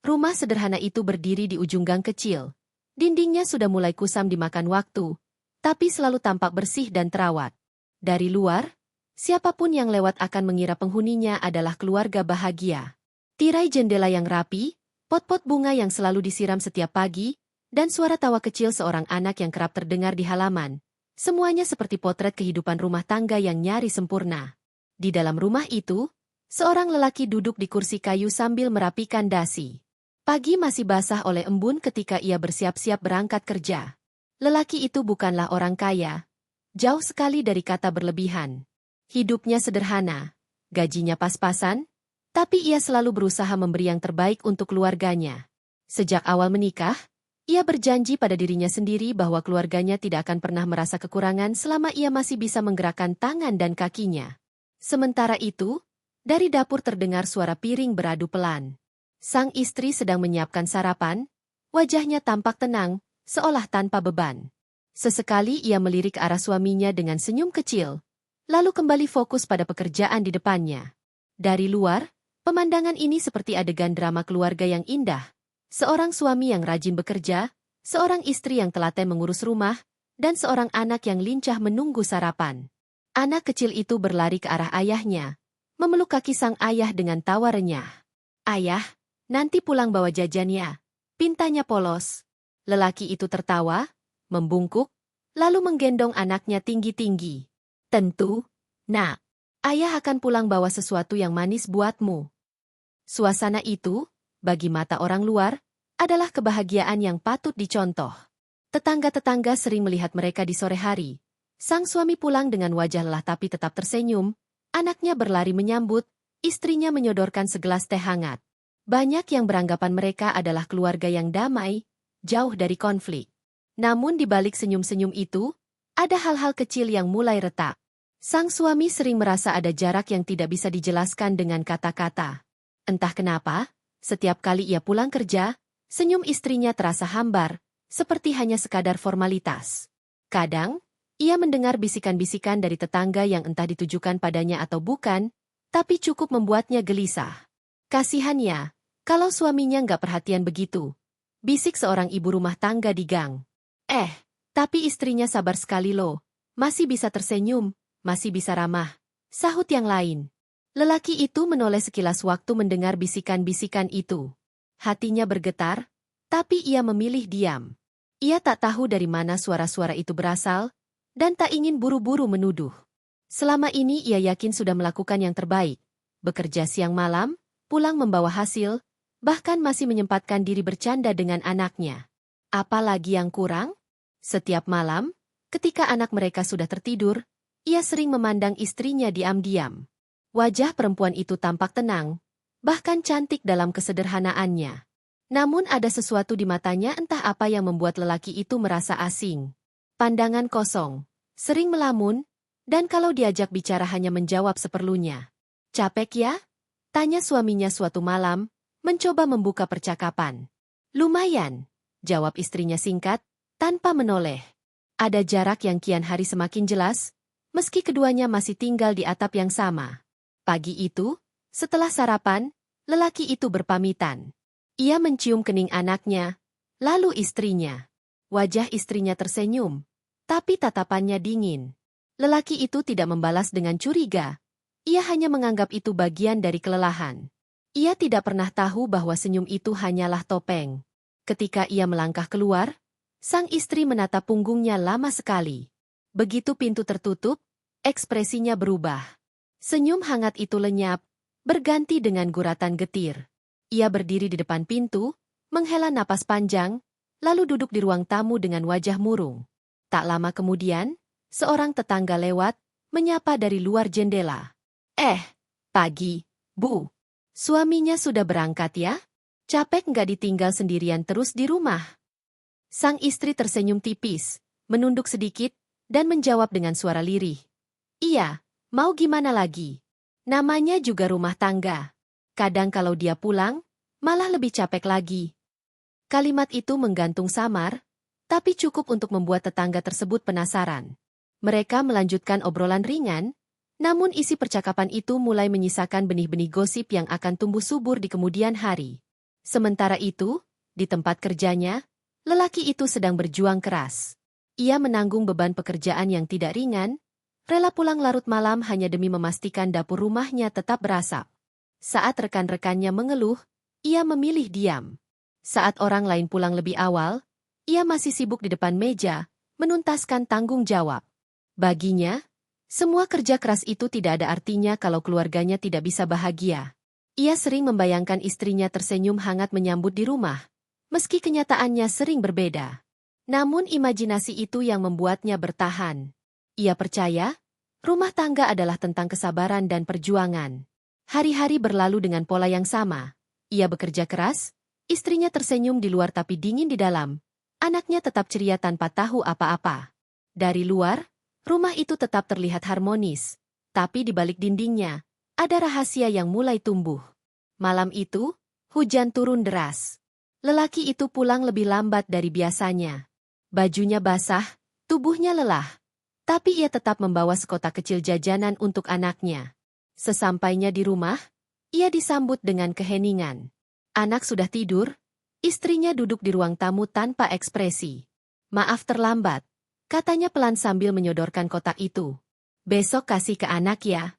Rumah sederhana itu berdiri di ujung gang kecil. Dindingnya sudah mulai kusam dimakan waktu, tapi selalu tampak bersih dan terawat. Dari luar, siapapun yang lewat akan mengira penghuninya adalah keluarga bahagia. Tirai jendela yang rapi, pot-pot bunga yang selalu disiram setiap pagi, dan suara tawa kecil seorang anak yang kerap terdengar di halaman. Semuanya seperti potret kehidupan rumah tangga yang nyaris sempurna. Di dalam rumah itu, seorang lelaki duduk di kursi kayu sambil merapikan dasi. Pagi masih basah oleh embun ketika ia bersiap-siap berangkat kerja. Lelaki itu bukanlah orang kaya, jauh sekali dari kata berlebihan. Hidupnya sederhana, gajinya pas-pasan, tapi ia selalu berusaha memberi yang terbaik untuk keluarganya. Sejak awal menikah, ia berjanji pada dirinya sendiri bahwa keluarganya tidak akan pernah merasa kekurangan selama ia masih bisa menggerakkan tangan dan kakinya. Sementara itu, dari dapur terdengar suara piring beradu pelan. Sang istri sedang menyiapkan sarapan, wajahnya tampak tenang, seolah tanpa beban. Sesekali ia melirik ke arah suaminya dengan senyum kecil, lalu kembali fokus pada pekerjaan di depannya. Dari luar, pemandangan ini seperti adegan drama keluarga yang indah. Seorang suami yang rajin bekerja, seorang istri yang telaten mengurus rumah, dan seorang anak yang lincah menunggu sarapan. Anak kecil itu berlari ke arah ayahnya, memeluk kaki sang ayah dengan tawa renyah. "Ayah, nanti pulang bawa jajan ya," pintanya polos. Lelaki itu tertawa, membungkuk, lalu menggendong anaknya tinggi-tinggi. "Tentu, Nak. Ayah akan pulang bawa sesuatu yang manis buatmu." Suasana itu, bagi mata orang luar, adalah kebahagiaan yang patut dicontoh. Tetangga-tetangga sering melihat mereka di sore hari. Sang suami pulang dengan wajah lelah tapi tetap tersenyum, anaknya berlari menyambut, istrinya menyodorkan segelas teh hangat. Banyak yang beranggapan mereka adalah keluarga yang damai, jauh dari konflik. Namun di balik senyum-senyum itu, ada hal-hal kecil yang mulai retak. Sang suami sering merasa ada jarak yang tidak bisa dijelaskan dengan kata-kata. Entah kenapa, setiap kali ia pulang kerja, senyum istrinya terasa hambar, seperti hanya sekadar formalitas. Kadang, ia mendengar bisikan-bisikan dari tetangga yang entah ditujukan padanya atau bukan, tapi cukup membuatnya gelisah. "Kasihannya, kalau suaminya nggak perhatian begitu," bisik seorang ibu rumah tangga di gang. Tapi istrinya sabar sekali loh, masih bisa tersenyum, masih bisa ramah," sahut yang lain. Lelaki itu menoleh sekilas waktu mendengar bisikan-bisikan itu. Hatinya bergetar, tapi ia memilih diam. Ia tak tahu dari mana suara-suara itu berasal, dan tak ingin buru-buru menuduh. Selama ini ia yakin sudah melakukan yang terbaik. Bekerja siang malam, pulang membawa hasil, bahkan masih menyempatkan diri bercanda dengan anaknya. Apalagi yang kurang? Setiap malam, ketika anak mereka sudah tertidur, ia sering memandang istrinya diam-diam. Wajah perempuan itu tampak tenang, bahkan cantik dalam kesederhanaannya. Namun ada sesuatu di matanya entah apa yang membuat lelaki itu merasa asing. Pandangan kosong, sering melamun, dan kalau diajak bicara hanya menjawab seperlunya. "Capek ya?" tanya suaminya suatu malam, mencoba membuka percakapan. "Lumayan," jawab istrinya singkat, tanpa menoleh. Ada jarak yang kian hari semakin jelas, meski keduanya masih tinggal di atap yang sama. Pagi itu, setelah sarapan, lelaki itu berpamitan. Ia mencium kening anaknya, lalu istrinya. Wajah istrinya tersenyum, tapi tatapannya dingin. Lelaki itu tidak membalas dengan curiga. Ia hanya menganggap itu bagian dari kelelahan. Ia tidak pernah tahu bahwa senyum itu hanyalah topeng. Ketika ia melangkah keluar, sang istri menatap punggungnya lama sekali. Begitu pintu tertutup, ekspresinya berubah. Senyum hangat itu lenyap, berganti dengan guratan getir. Ia berdiri di depan pintu, menghela napas panjang, lalu duduk di ruang tamu dengan wajah murung. Tak lama kemudian, seorang tetangga lewat, menyapa dari luar jendela. Pagi, Bu. Suaminya sudah berangkat ya? Capek nggak ditinggal sendirian terus di rumah?" Sang istri tersenyum tipis, menunduk sedikit, dan menjawab dengan suara lirih. "Iya. Mau gimana lagi? Namanya juga rumah tangga. Kadang kalau dia pulang, malah lebih capek lagi." Kalimat itu menggantung samar, tapi cukup untuk membuat tetangga tersebut penasaran. Mereka melanjutkan obrolan ringan, namun isi percakapan itu mulai menyisakan benih-benih gosip yang akan tumbuh subur di kemudian hari. Sementara itu, di tempat kerjanya, lelaki itu sedang berjuang keras. Ia menanggung beban pekerjaan yang tidak ringan, rela pulang larut malam hanya demi memastikan dapur rumahnya tetap berasap. Saat rekan-rekannya mengeluh, ia memilih diam. Saat orang lain pulang lebih awal, ia masih sibuk di depan meja, menuntaskan tanggung jawab. Baginya, semua kerja keras itu tidak ada artinya kalau keluarganya tidak bisa bahagia. Ia sering membayangkan istrinya tersenyum hangat menyambut di rumah, meski kenyataannya sering berbeda. Namun imajinasi itu yang membuatnya bertahan. Ia percaya, rumah tangga adalah tentang kesabaran dan perjuangan. Hari-hari berlalu dengan pola yang sama. Ia bekerja keras, istrinya tersenyum di luar tapi dingin di dalam. Anaknya tetap ceria tanpa tahu apa-apa. Dari luar, rumah itu tetap terlihat harmonis, tapi di balik dindingnya, ada rahasia yang mulai tumbuh. Malam itu, hujan turun deras. Lelaki itu pulang lebih lambat dari biasanya. Bajunya basah, tubuhnya lelah. Tapi ia tetap membawa sekotak kecil jajanan untuk anaknya. Sesampainya di rumah, ia disambut dengan keheningan. Anak sudah tidur, istrinya duduk di ruang tamu tanpa ekspresi. "Maaf terlambat," katanya pelan sambil menyodorkan kotak itu. "Besok kasih ke anak ya."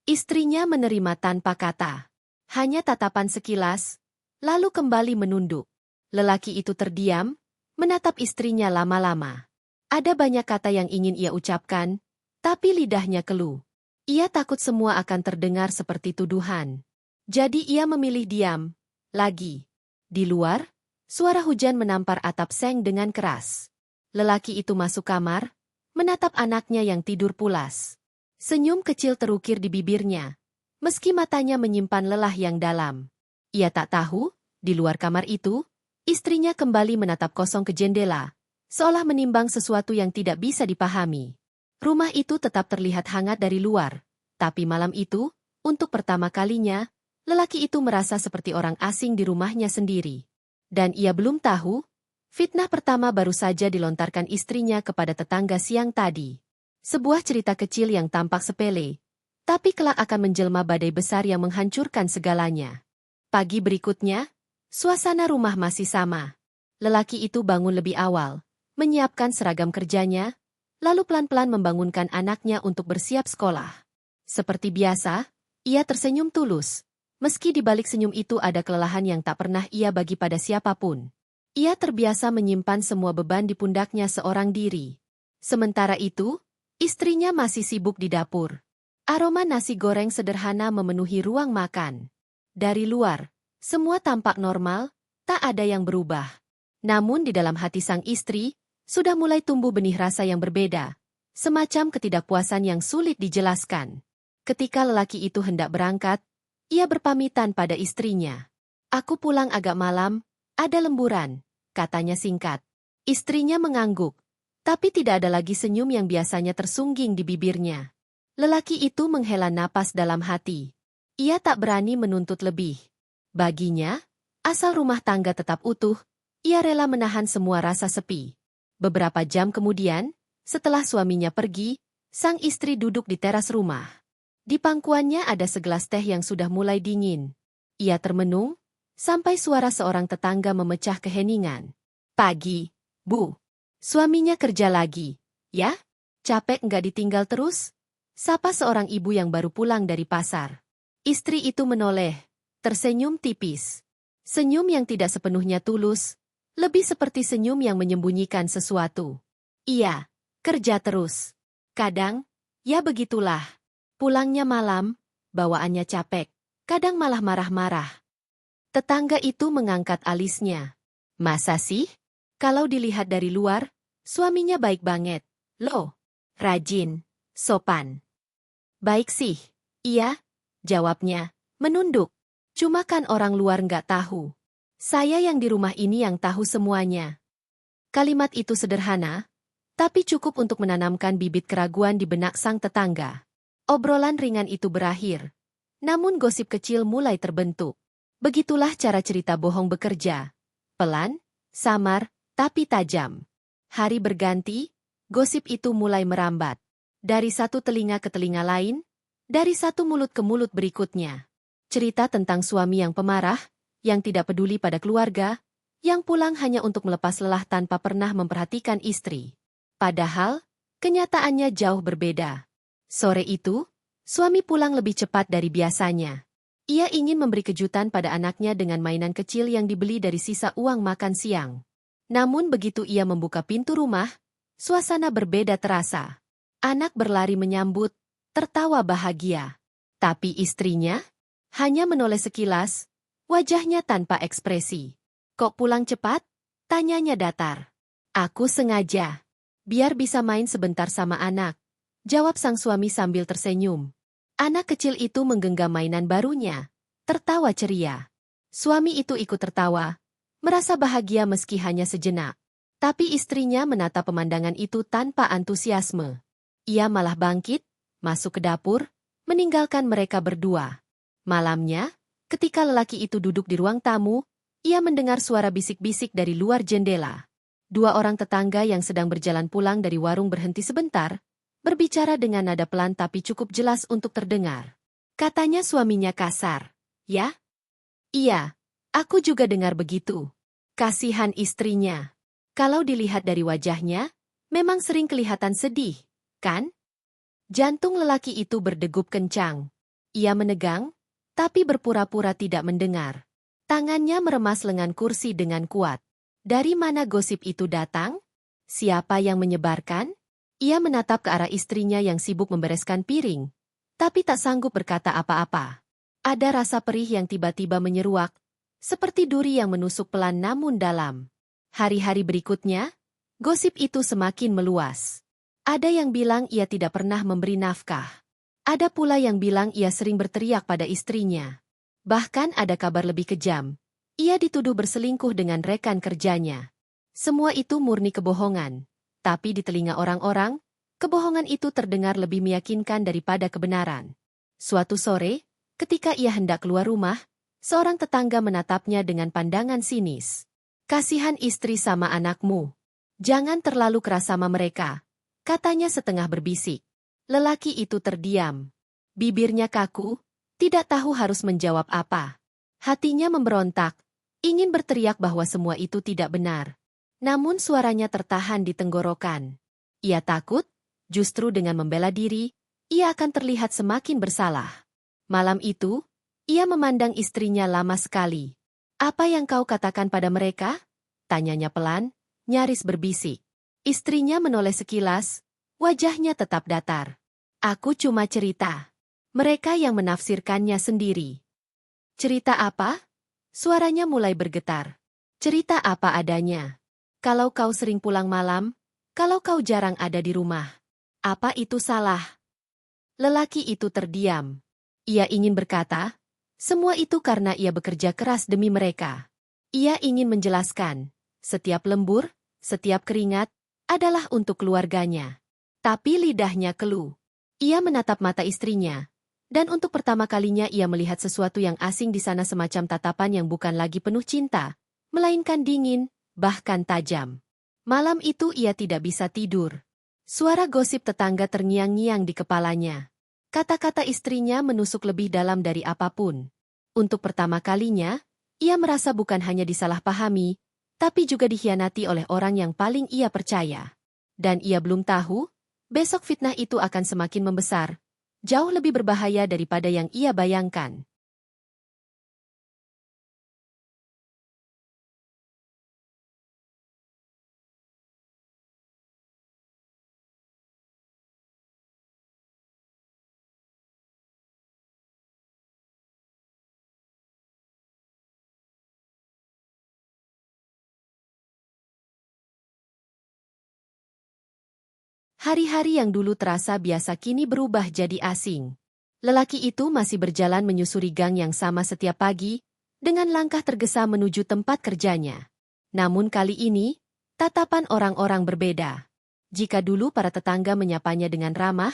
Istrinya menerima tanpa kata. Hanya tatapan sekilas, lalu kembali menunduk. Lelaki itu terdiam, menatap istrinya lama-lama. Ada banyak kata yang ingin ia ucapkan, tapi lidahnya keluh. Ia takut semua akan terdengar seperti tuduhan. Jadi ia memilih diam. Lagi. Di luar, suara hujan menampar atap seng dengan keras. Lelaki itu masuk kamar, menatap anaknya yang tidur pulas. Senyum kecil terukir di bibirnya, meski matanya menyimpan lelah yang dalam. Ia tak tahu, di luar kamar itu, istrinya kembali menatap kosong ke jendela, seolah menimbang sesuatu yang tidak bisa dipahami. Rumah itu tetap terlihat hangat dari luar, tapi malam itu, untuk pertama kalinya, lelaki itu merasa seperti orang asing di rumahnya sendiri. Dan ia belum tahu, fitnah pertama baru saja dilontarkan istrinya kepada tetangga siang tadi. Sebuah cerita kecil yang tampak sepele, tapi kelak akan menjelma badai besar yang menghancurkan segalanya. Pagi berikutnya, suasana rumah masih sama. Lelaki itu bangun lebih awal, menyiapkan seragam kerjanya, lalu pelan-pelan membangunkan anaknya untuk bersiap sekolah. Seperti biasa, ia tersenyum tulus, meski di balik senyum itu ada kelelahan yang tak pernah ia bagi pada siapapun. Ia terbiasa menyimpan semua beban di pundaknya seorang diri. Sementara itu, istrinya masih sibuk di dapur. Aroma nasi goreng sederhana memenuhi ruang makan. Dari luar, semua tampak normal, tak ada yang berubah. Namun di dalam hati sang istri, sudah mulai tumbuh benih rasa yang berbeda, semacam ketidakpuasan yang sulit dijelaskan. Ketika lelaki itu hendak berangkat, ia berpamitan pada istrinya. "Aku pulang agak malam, ada lemburan," katanya singkat. Istrinya mengangguk, tapi tidak ada lagi senyum yang biasanya tersungging di bibirnya. Lelaki itu menghela napas dalam hati. Ia tak berani menuntut lebih. Baginya, asal rumah tangga tetap utuh, ia rela menahan semua rasa sepi. Beberapa jam kemudian, setelah suaminya pergi, sang istri duduk di teras rumah. Di pangkuannya ada segelas teh yang sudah mulai dingin. Ia termenung, sampai suara seorang tetangga memecah keheningan. "Pagi, Bu." Suaminya kerja lagi, ya? Capek nggak ditinggal terus? Sapa seorang ibu yang baru pulang dari pasar. Istri itu menoleh, tersenyum tipis. Senyum yang tidak sepenuhnya tulus, lebih seperti senyum yang menyembunyikan sesuatu. "Iya, kerja terus. Kadang, ya begitulah. Pulangnya malam, bawaannya capek, kadang malah marah-marah." Tetangga itu mengangkat alisnya. "Masa sih? Kalau dilihat dari luar, suaminya baik banget. Loh, rajin, sopan." "Baik sih, iya," jawabnya, menunduk. "Cuma kan orang luar nggak tahu. Saya yang di rumah ini yang tahu semuanya." Kalimat itu sederhana, tapi cukup untuk menanamkan bibit keraguan di benak sang tetangga. Obrolan ringan itu berakhir, namun gosip kecil mulai terbentuk. Begitulah cara cerita bohong bekerja. Pelan, samar, tapi tajam. Hari berganti, gosip itu mulai merambat. Dari satu telinga ke telinga lain, dari satu mulut ke mulut berikutnya. Cerita tentang suami yang pemarah, yang tidak peduli pada keluarga, yang pulang hanya untuk melepas lelah tanpa pernah memperhatikan istri. Padahal, kenyataannya jauh berbeda. Sore itu, suami pulang lebih cepat dari biasanya. Ia ingin memberi kejutan pada anaknya dengan mainan kecil yang dibeli dari sisa uang makan siang. Namun begitu ia membuka pintu rumah, suasana berbeda terasa. Anak berlari menyambut, tertawa bahagia. Tapi istrinya hanya menoleh sekilas, wajahnya tanpa ekspresi. "Kok pulang cepat?" tanyanya datar. "Aku sengaja. Biar bisa main sebentar sama anak," jawab sang suami sambil tersenyum. Anak kecil itu menggenggam mainan barunya, tertawa ceria. Suami itu ikut tertawa, merasa bahagia meski hanya sejenak. Tapi istrinya menatap pemandangan itu tanpa antusiasme. Ia malah bangkit, masuk ke dapur, meninggalkan mereka berdua. Malamnya, ketika lelaki itu duduk di ruang tamu, ia mendengar suara bisik-bisik dari luar jendela. Dua orang tetangga yang sedang berjalan pulang dari warung berhenti sebentar, berbicara dengan nada pelan tapi cukup jelas untuk terdengar. Katanya suaminya kasar. "Ya? Iya, aku juga dengar begitu." Kasihan istrinya. Kalau dilihat dari wajahnya, memang sering kelihatan sedih, kan? Jantung lelaki itu berdegup kencang. Ia menegang, tapi berpura-pura tidak mendengar. Tangannya meremas lengan kursi dengan kuat. Dari mana gosip itu datang? Siapa yang menyebarkan? Ia menatap ke arah istrinya yang sibuk membereskan piring, tapi tak sanggup berkata apa-apa. Ada rasa perih yang tiba-tiba menyeruak, seperti duri yang menusuk pelan namun dalam. Hari-hari berikutnya, gosip itu semakin meluas. Ada yang bilang ia tidak pernah memberi nafkah. Ada pula yang bilang ia sering berteriak pada istrinya. Bahkan ada kabar lebih kejam. Ia dituduh berselingkuh dengan rekan kerjanya. Semua itu murni kebohongan. Tapi di telinga orang-orang, kebohongan itu terdengar lebih meyakinkan daripada kebenaran. Suatu sore, ketika ia hendak keluar rumah, seorang tetangga menatapnya dengan pandangan sinis. "Kasihan istri sama anakmu. Jangan terlalu keras sama mereka," katanya setengah berbisik. Lelaki itu terdiam. Bibirnya kaku, tidak tahu harus menjawab apa. Hatinya memberontak, ingin berteriak bahwa semua itu tidak benar. Namun suaranya tertahan di tenggorokan. Ia takut, justru dengan membela diri, ia akan terlihat semakin bersalah. Malam itu, ia memandang istrinya lama sekali. "Apa yang kau katakan pada mereka?" tanyanya pelan, nyaris berbisik. Istrinya menoleh sekilas, wajahnya tetap datar. "Aku cuma cerita. Mereka yang menafsirkannya sendiri." "Cerita apa?" Suaranya mulai bergetar. "Cerita apa adanya. Kalau kau sering pulang malam, kalau kau jarang ada di rumah. Apa itu salah?" Lelaki itu terdiam. Ia ingin berkata, semua itu karena ia bekerja keras demi mereka. Ia ingin menjelaskan, setiap lembur, setiap keringat, adalah untuk keluarganya. Tapi lidahnya keluh. Ia menatap mata istrinya, dan untuk pertama kalinya ia melihat sesuatu yang asing di sana, semacam tatapan yang bukan lagi penuh cinta, melainkan dingin, bahkan tajam. Malam itu ia tidak bisa tidur. Suara gosip tetangga terngiang-ngiang di kepalanya. Kata-kata istrinya menusuk lebih dalam dari apapun. Untuk pertama kalinya, ia merasa bukan hanya disalahpahami, tapi juga dikhianati oleh orang yang paling ia percaya. Dan ia belum tahu, besok fitnah itu akan semakin membesar, jauh lebih berbahaya daripada yang ia bayangkan. Hari-hari yang dulu terasa biasa kini berubah jadi asing. Lelaki itu masih berjalan menyusuri gang yang sama setiap pagi, dengan langkah tergesa menuju tempat kerjanya. Namun kali ini, tatapan orang-orang berbeda. Jika dulu para tetangga menyapanya dengan ramah,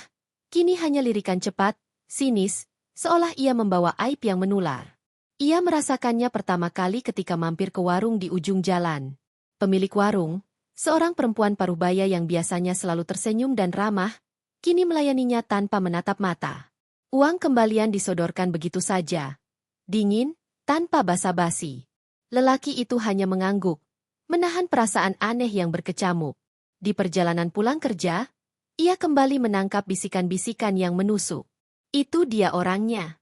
kini hanya lirikan cepat, sinis, seolah ia membawa aib yang menular. Ia merasakannya pertama kali ketika mampir ke warung di ujung jalan. Pemilik warung, seorang perempuan parubaya yang biasanya selalu tersenyum dan ramah, kini melayaninya tanpa menatap mata. Uang kembalian disodorkan begitu saja. Dingin, tanpa basa-basi. Lelaki itu hanya mengangguk, menahan perasaan aneh yang berkecamuk. Di perjalanan pulang kerja, ia kembali menangkap bisikan-bisikan yang menusuk. Itu dia orangnya.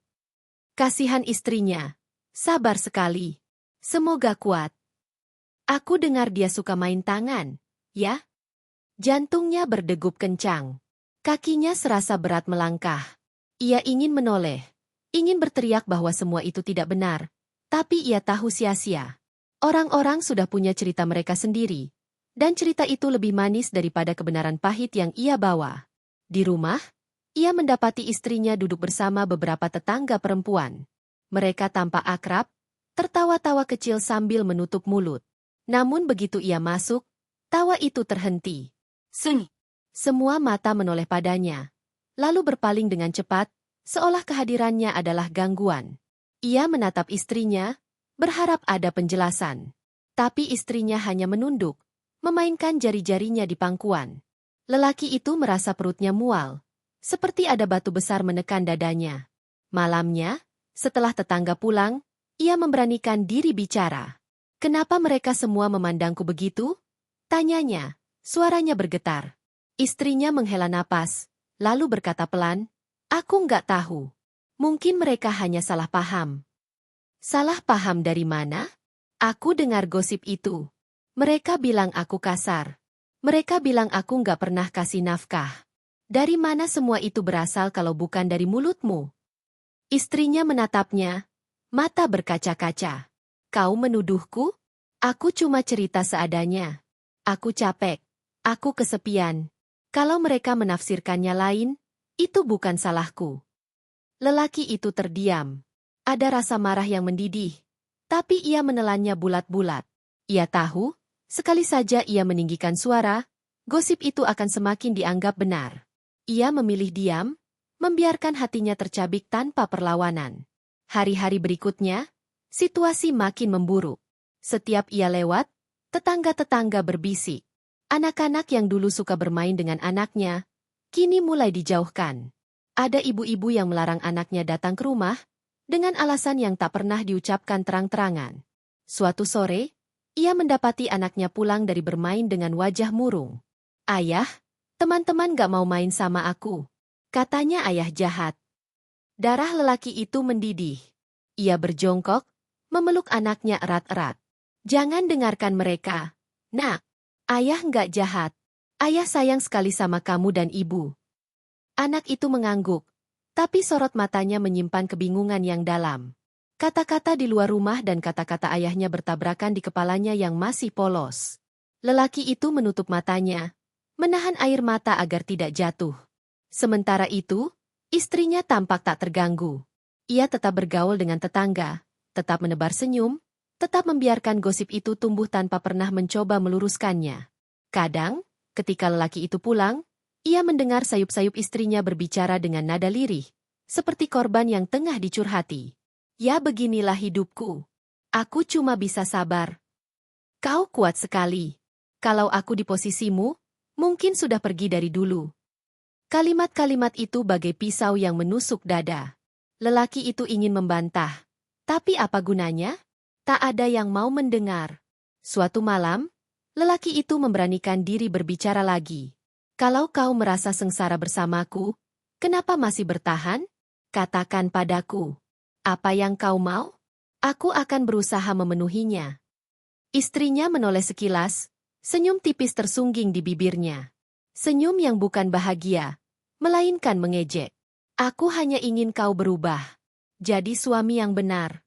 Kasihan istrinya. Sabar sekali. Semoga kuat. Aku dengar dia suka main tangan, ya? Jantungnya berdegup kencang. Kakinya serasa berat melangkah. Ia ingin menoleh, ingin berteriak bahwa semua itu tidak benar, tapi ia tahu sia-sia. Orang-orang sudah punya cerita mereka sendiri, dan cerita itu lebih manis daripada kebenaran pahit yang ia bawa. Di rumah, ia mendapati istrinya duduk bersama beberapa tetangga perempuan. Mereka tampak akrab, tertawa-tawa kecil sambil menutup mulut. Namun begitu ia masuk, tawa itu terhenti. Sunyi. Semua mata menoleh padanya, lalu berpaling dengan cepat, seolah kehadirannya adalah gangguan. Ia menatap istrinya, berharap ada penjelasan. Tapi istrinya hanya menunduk, memainkan jari-jarinya di pangkuan. Lelaki itu merasa perutnya mual, seperti ada batu besar menekan dadanya. Malamnya, setelah tetangga pulang, ia memberanikan diri bicara. "Kenapa mereka semua memandangku begitu?" tanyanya, suaranya bergetar. Istrinya menghela napas, lalu berkata pelan, "Aku nggak tahu. Mungkin mereka hanya salah paham." "Salah paham dari mana?" "Aku dengar gosip itu. Mereka bilang aku kasar. Mereka bilang aku nggak pernah kasih nafkah. Dari mana semua itu berasal kalau bukan dari mulutmu?" Istrinya menatapnya, mata berkaca-kaca. "Kau menuduhku? Aku cuma cerita seadanya. Aku capek. Aku kesepian. Kalau mereka menafsirkannya lain, itu bukan salahku." Lelaki itu terdiam. Ada rasa marah yang mendidih, tapi ia menelannya bulat-bulat. Ia tahu, sekali saja ia meninggikan suara, gosip itu akan semakin dianggap benar. Ia memilih diam, membiarkan hatinya tercabik tanpa perlawanan. Hari-hari berikutnya, situasi makin memburuk. Setiap ia lewat, tetangga-tetangga berbisik. Anak-anak yang dulu suka bermain dengan anaknya, kini mulai dijauhkan. Ada ibu-ibu yang melarang anaknya datang ke rumah, dengan alasan yang tak pernah diucapkan terang-terangan. Suatu sore, ia mendapati anaknya pulang dari bermain dengan wajah murung. "Ayah, teman-teman gak mau main sama aku," katanya ayah jahat. Darah lelaki itu mendidih. Ia berjongkok, memeluk anaknya erat-erat. "Jangan dengarkan mereka, Nak. Ayah nggak jahat. Ayah sayang sekali sama kamu dan ibu." Anak itu mengangguk, tapi sorot matanya menyimpan kebingungan yang dalam. Kata-kata di luar rumah dan kata-kata ayahnya bertabrakan di kepalanya yang masih polos. Lelaki itu menutup matanya, menahan air mata agar tidak jatuh. Sementara itu, istrinya tampak tak terganggu. Ia tetap bergaul dengan tetangga, tetap menebar senyum, tetap membiarkan gosip itu tumbuh tanpa pernah mencoba meluruskannya. Kadang, ketika lelaki itu pulang, ia mendengar sayup-sayup istrinya berbicara dengan nada lirih, seperti korban yang tengah dicurhati. "Ya beginilah hidupku. Aku cuma bisa sabar. Kau kuat sekali. Kalau aku di posisimu, mungkin sudah pergi dari dulu." Kalimat-kalimat itu bagai pisau yang menusuk dada. Lelaki itu ingin membantah. Tapi apa gunanya? Tak ada yang mau mendengar. Suatu malam, lelaki itu memberanikan diri berbicara lagi. "Kalau kau merasa sengsara bersamaku, kenapa masih bertahan? Katakan padaku. Apa yang kau mau? Aku akan berusaha memenuhinya." Istrinya menoleh sekilas, senyum tipis tersungging di bibirnya. Senyum yang bukan bahagia, melainkan mengejek. "Aku hanya ingin kau berubah. Jadi suami yang benar."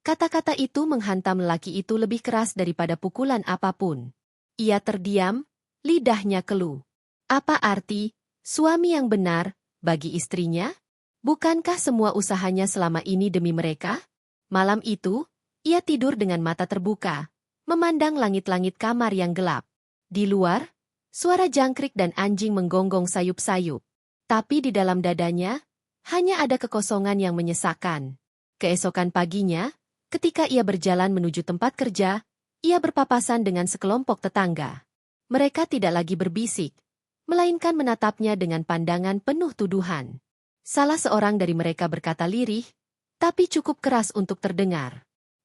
Kata-kata itu menghantam lelaki itu lebih keras daripada pukulan apapun. Ia terdiam, lidahnya keluh. Apa arti suami yang benar bagi istrinya? Bukankah semua usahanya selama ini demi mereka? Malam itu, ia tidur dengan mata terbuka, memandang langit-langit kamar yang gelap. Di luar, suara jangkrik dan anjing menggonggong sayup-sayup. Tapi di dalam dadanya, hanya ada kekosongan yang menyesakkan. Keesokan paginya, ketika ia berjalan menuju tempat kerja, ia berpapasan dengan sekelompok tetangga. Mereka tidak lagi berbisik, melainkan menatapnya dengan pandangan penuh tuduhan. Salah seorang dari mereka berkata lirih, tapi cukup keras untuk terdengar.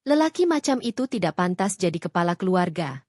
Lelaki macam itu tidak pantas jadi kepala keluarga.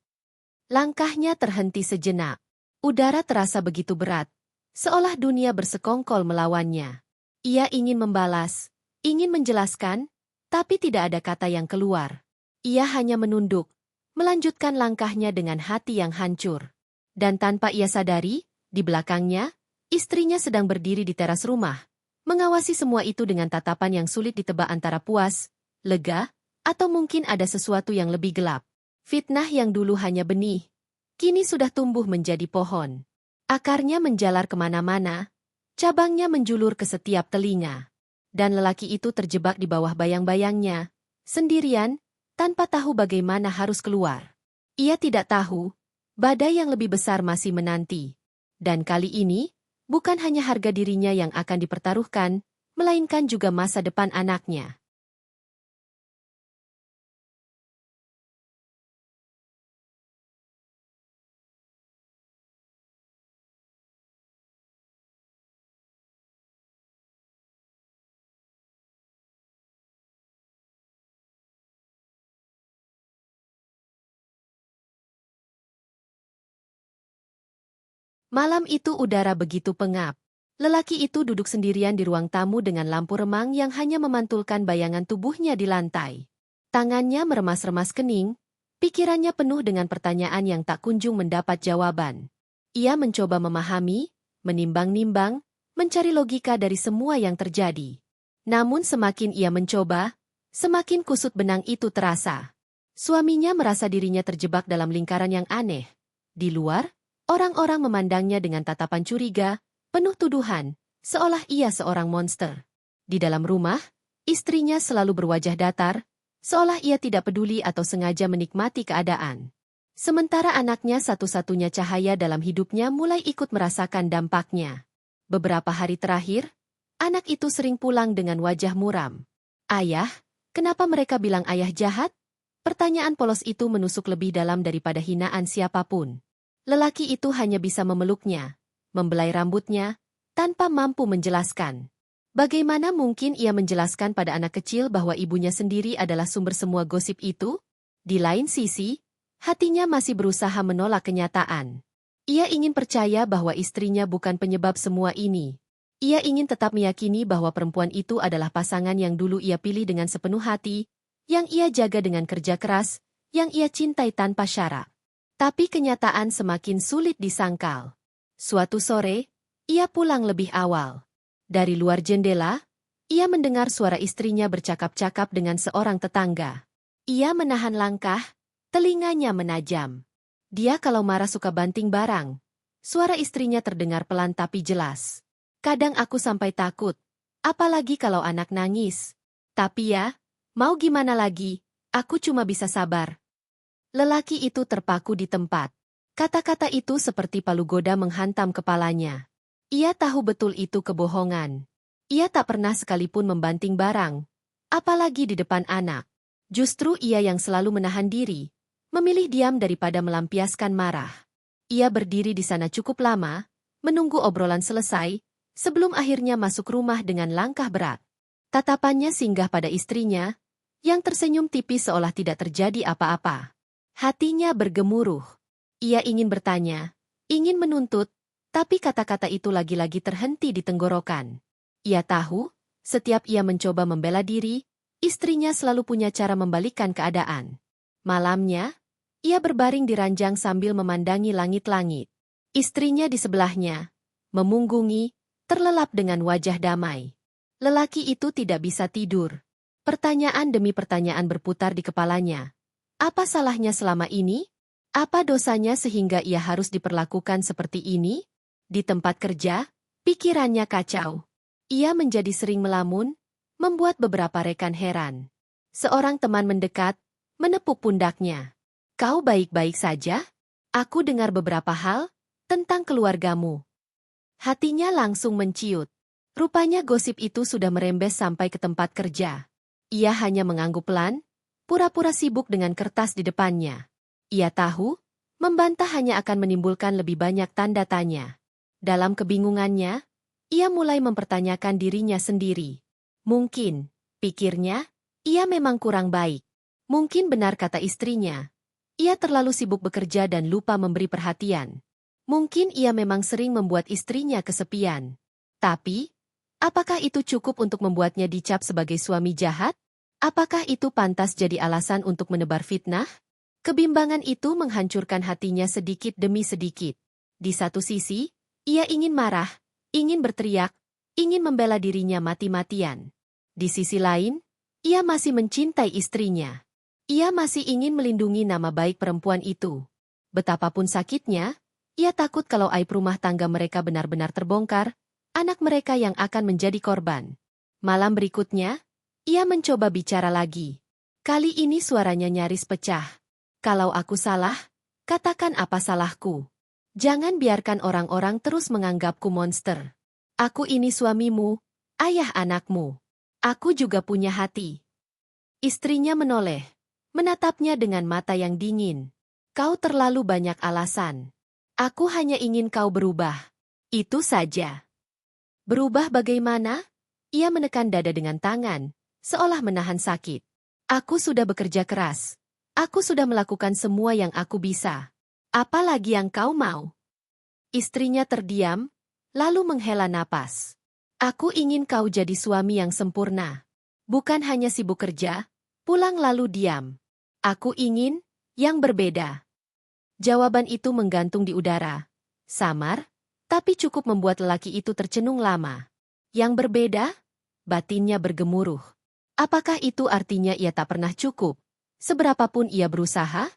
Langkahnya terhenti sejenak. Udara terasa begitu berat, seolah dunia bersekongkol melawannya. Ia ingin membalas, ingin menjelaskan, tapi tidak ada kata yang keluar. Ia hanya menunduk, melanjutkan langkahnya dengan hati yang hancur. Dan tanpa ia sadari, di belakangnya, istrinya sedang berdiri di teras rumah, mengawasi semua itu dengan tatapan yang sulit ditebak antara puas, lega, atau mungkin ada sesuatu yang lebih gelap. Fitnah yang dulu hanya benih, kini sudah tumbuh menjadi pohon. Akarnya menjalar kemana-mana, cabangnya menjulur ke setiap telinga. Dan lelaki itu terjebak di bawah bayang-bayangnya, sendirian, tanpa tahu bagaimana harus keluar. Ia tidak tahu, badai yang lebih besar masih menanti. Dan kali ini, bukan hanya harga dirinya yang akan dipertaruhkan, melainkan juga masa depan anaknya. Malam itu udara begitu pengap. Lelaki itu duduk sendirian di ruang tamu dengan lampu remang yang hanya memantulkan bayangan tubuhnya di lantai. Tangannya meremas-remas kening, pikirannya penuh dengan pertanyaan yang tak kunjung mendapat jawaban. Ia mencoba memahami, menimbang-nimbang, mencari logika dari semua yang terjadi. Namun semakin ia mencoba, semakin kusut benang itu terasa. Suaminya merasa dirinya terjebak dalam lingkaran yang aneh. Di luar, orang-orang memandangnya dengan tatapan curiga, penuh tuduhan, seolah ia seorang monster. Di dalam rumah, istrinya selalu berwajah datar, seolah ia tidak peduli atau sengaja menikmati keadaan. Sementara anaknya satu-satunya cahaya dalam hidupnya mulai ikut merasakan dampaknya. Beberapa hari terakhir, anak itu sering pulang dengan wajah muram. "Ayah, kenapa mereka bilang ayah jahat?" Pertanyaan polos itu menusuk lebih dalam daripada hinaan siapapun. Lelaki itu hanya bisa memeluknya, membelai rambutnya, tanpa mampu menjelaskan. Bagaimana mungkin ia menjelaskan pada anak kecil bahwa ibunya sendiri adalah sumber semua gosip itu? Di lain sisi, hatinya masih berusaha menolak kenyataan. Ia ingin percaya bahwa istrinya bukan penyebab semua ini. Ia ingin tetap meyakini bahwa perempuan itu adalah pasangan yang dulu ia pilih dengan sepenuh hati, yang ia jaga dengan kerja keras, yang ia cintai tanpa syarat. Tapi kenyataan semakin sulit disangkal. Suatu sore, ia pulang lebih awal. Dari luar jendela, ia mendengar suara istrinya bercakap-cakap dengan seorang tetangga. Ia menahan langkah, telinganya menajam. Dia kalau marah suka banting barang. Suara istrinya terdengar pelan tapi jelas. "Kadang aku sampai takut, apalagi kalau anak nangis. Tapi ya, mau gimana lagi, aku cuma bisa sabar." Lelaki itu terpaku di tempat. Kata-kata itu seperti palu goda menghantam kepalanya. Ia tahu betul itu kebohongan. Ia tak pernah sekalipun membanting barang, apalagi di depan anak. Justru ia yang selalu menahan diri, memilih diam daripada melampiaskan marah. Ia berdiri di sana cukup lama, menunggu obrolan selesai, sebelum akhirnya masuk rumah dengan langkah berat. Tatapannya singgah pada istrinya, yang tersenyum tipis seolah tidak terjadi apa-apa. Hatinya bergemuruh. Ia ingin bertanya, ingin menuntut, tapi kata-kata itu lagi-lagi terhenti di tenggorokan. Ia tahu, setiap ia mencoba membela diri, istrinya selalu punya cara membalikkan keadaan. Malamnya, ia berbaring di ranjang sambil memandangi langit-langit. Istrinya di sebelahnya, memunggungi, terlelap dengan wajah damai. Lelaki itu tidak bisa tidur. Pertanyaan demi pertanyaan berputar di kepalanya. Apa salahnya selama ini? Apa dosanya sehingga ia harus diperlakukan seperti ini? Di tempat kerja, pikirannya kacau. Ia menjadi sering melamun, membuat beberapa rekan heran. Seorang teman mendekat, menepuk pundaknya. "Kau baik-baik saja? Aku dengar beberapa hal tentang keluargamu." Hatinya langsung menciut. Rupanya gosip itu sudah merembes sampai ke tempat kerja. Ia hanya mengangguk pelan, pura-pura sibuk dengan kertas di depannya. Ia tahu, membantah hanya akan menimbulkan lebih banyak tanda tanya. Dalam kebingungannya, ia mulai mempertanyakan dirinya sendiri. Mungkin, pikirnya, ia memang kurang baik. Mungkin benar kata istrinya. Ia terlalu sibuk bekerja dan lupa memberi perhatian. Mungkin ia memang sering membuat istrinya kesepian. Tapi, apakah itu cukup untuk membuatnya dicap sebagai suami jahat? Apakah itu pantas jadi alasan untuk menebar fitnah? Kebimbangan itu menghancurkan hatinya sedikit demi sedikit. Di satu sisi, ia ingin marah, ingin berteriak, ingin membela dirinya mati-matian. Di sisi lain, ia masih mencintai istrinya. Ia masih ingin melindungi nama baik perempuan itu. Betapapun sakitnya, ia takut kalau aib rumah tangga mereka benar-benar terbongkar, anak mereka yang akan menjadi korban. Malam berikutnya, ia mencoba bicara lagi. Kali ini suaranya nyaris pecah. Kalau aku salah, katakan apa salahku. Jangan biarkan orang-orang terus menganggapku monster. Aku ini suamimu, ayah anakmu. Aku juga punya hati. Istrinya menoleh, menatapnya dengan mata yang dingin. Kau terlalu banyak alasan. Aku hanya ingin kau berubah. Itu saja. Berubah bagaimana? Ia menekan dada dengan tangan, seolah menahan sakit. Aku sudah bekerja keras. Aku sudah melakukan semua yang aku bisa. Apa lagi yang kau mau? Istrinya terdiam, lalu menghela napas. Aku ingin kau jadi suami yang sempurna. Bukan hanya sibuk kerja, pulang lalu diam. Aku ingin yang berbeda. Jawaban itu menggantung di udara. Samar, tapi cukup membuat lelaki itu tercenung lama. Yang berbeda? Batinnya bergemuruh. Apakah itu artinya ia tak pernah cukup? Seberapapun ia berusaha?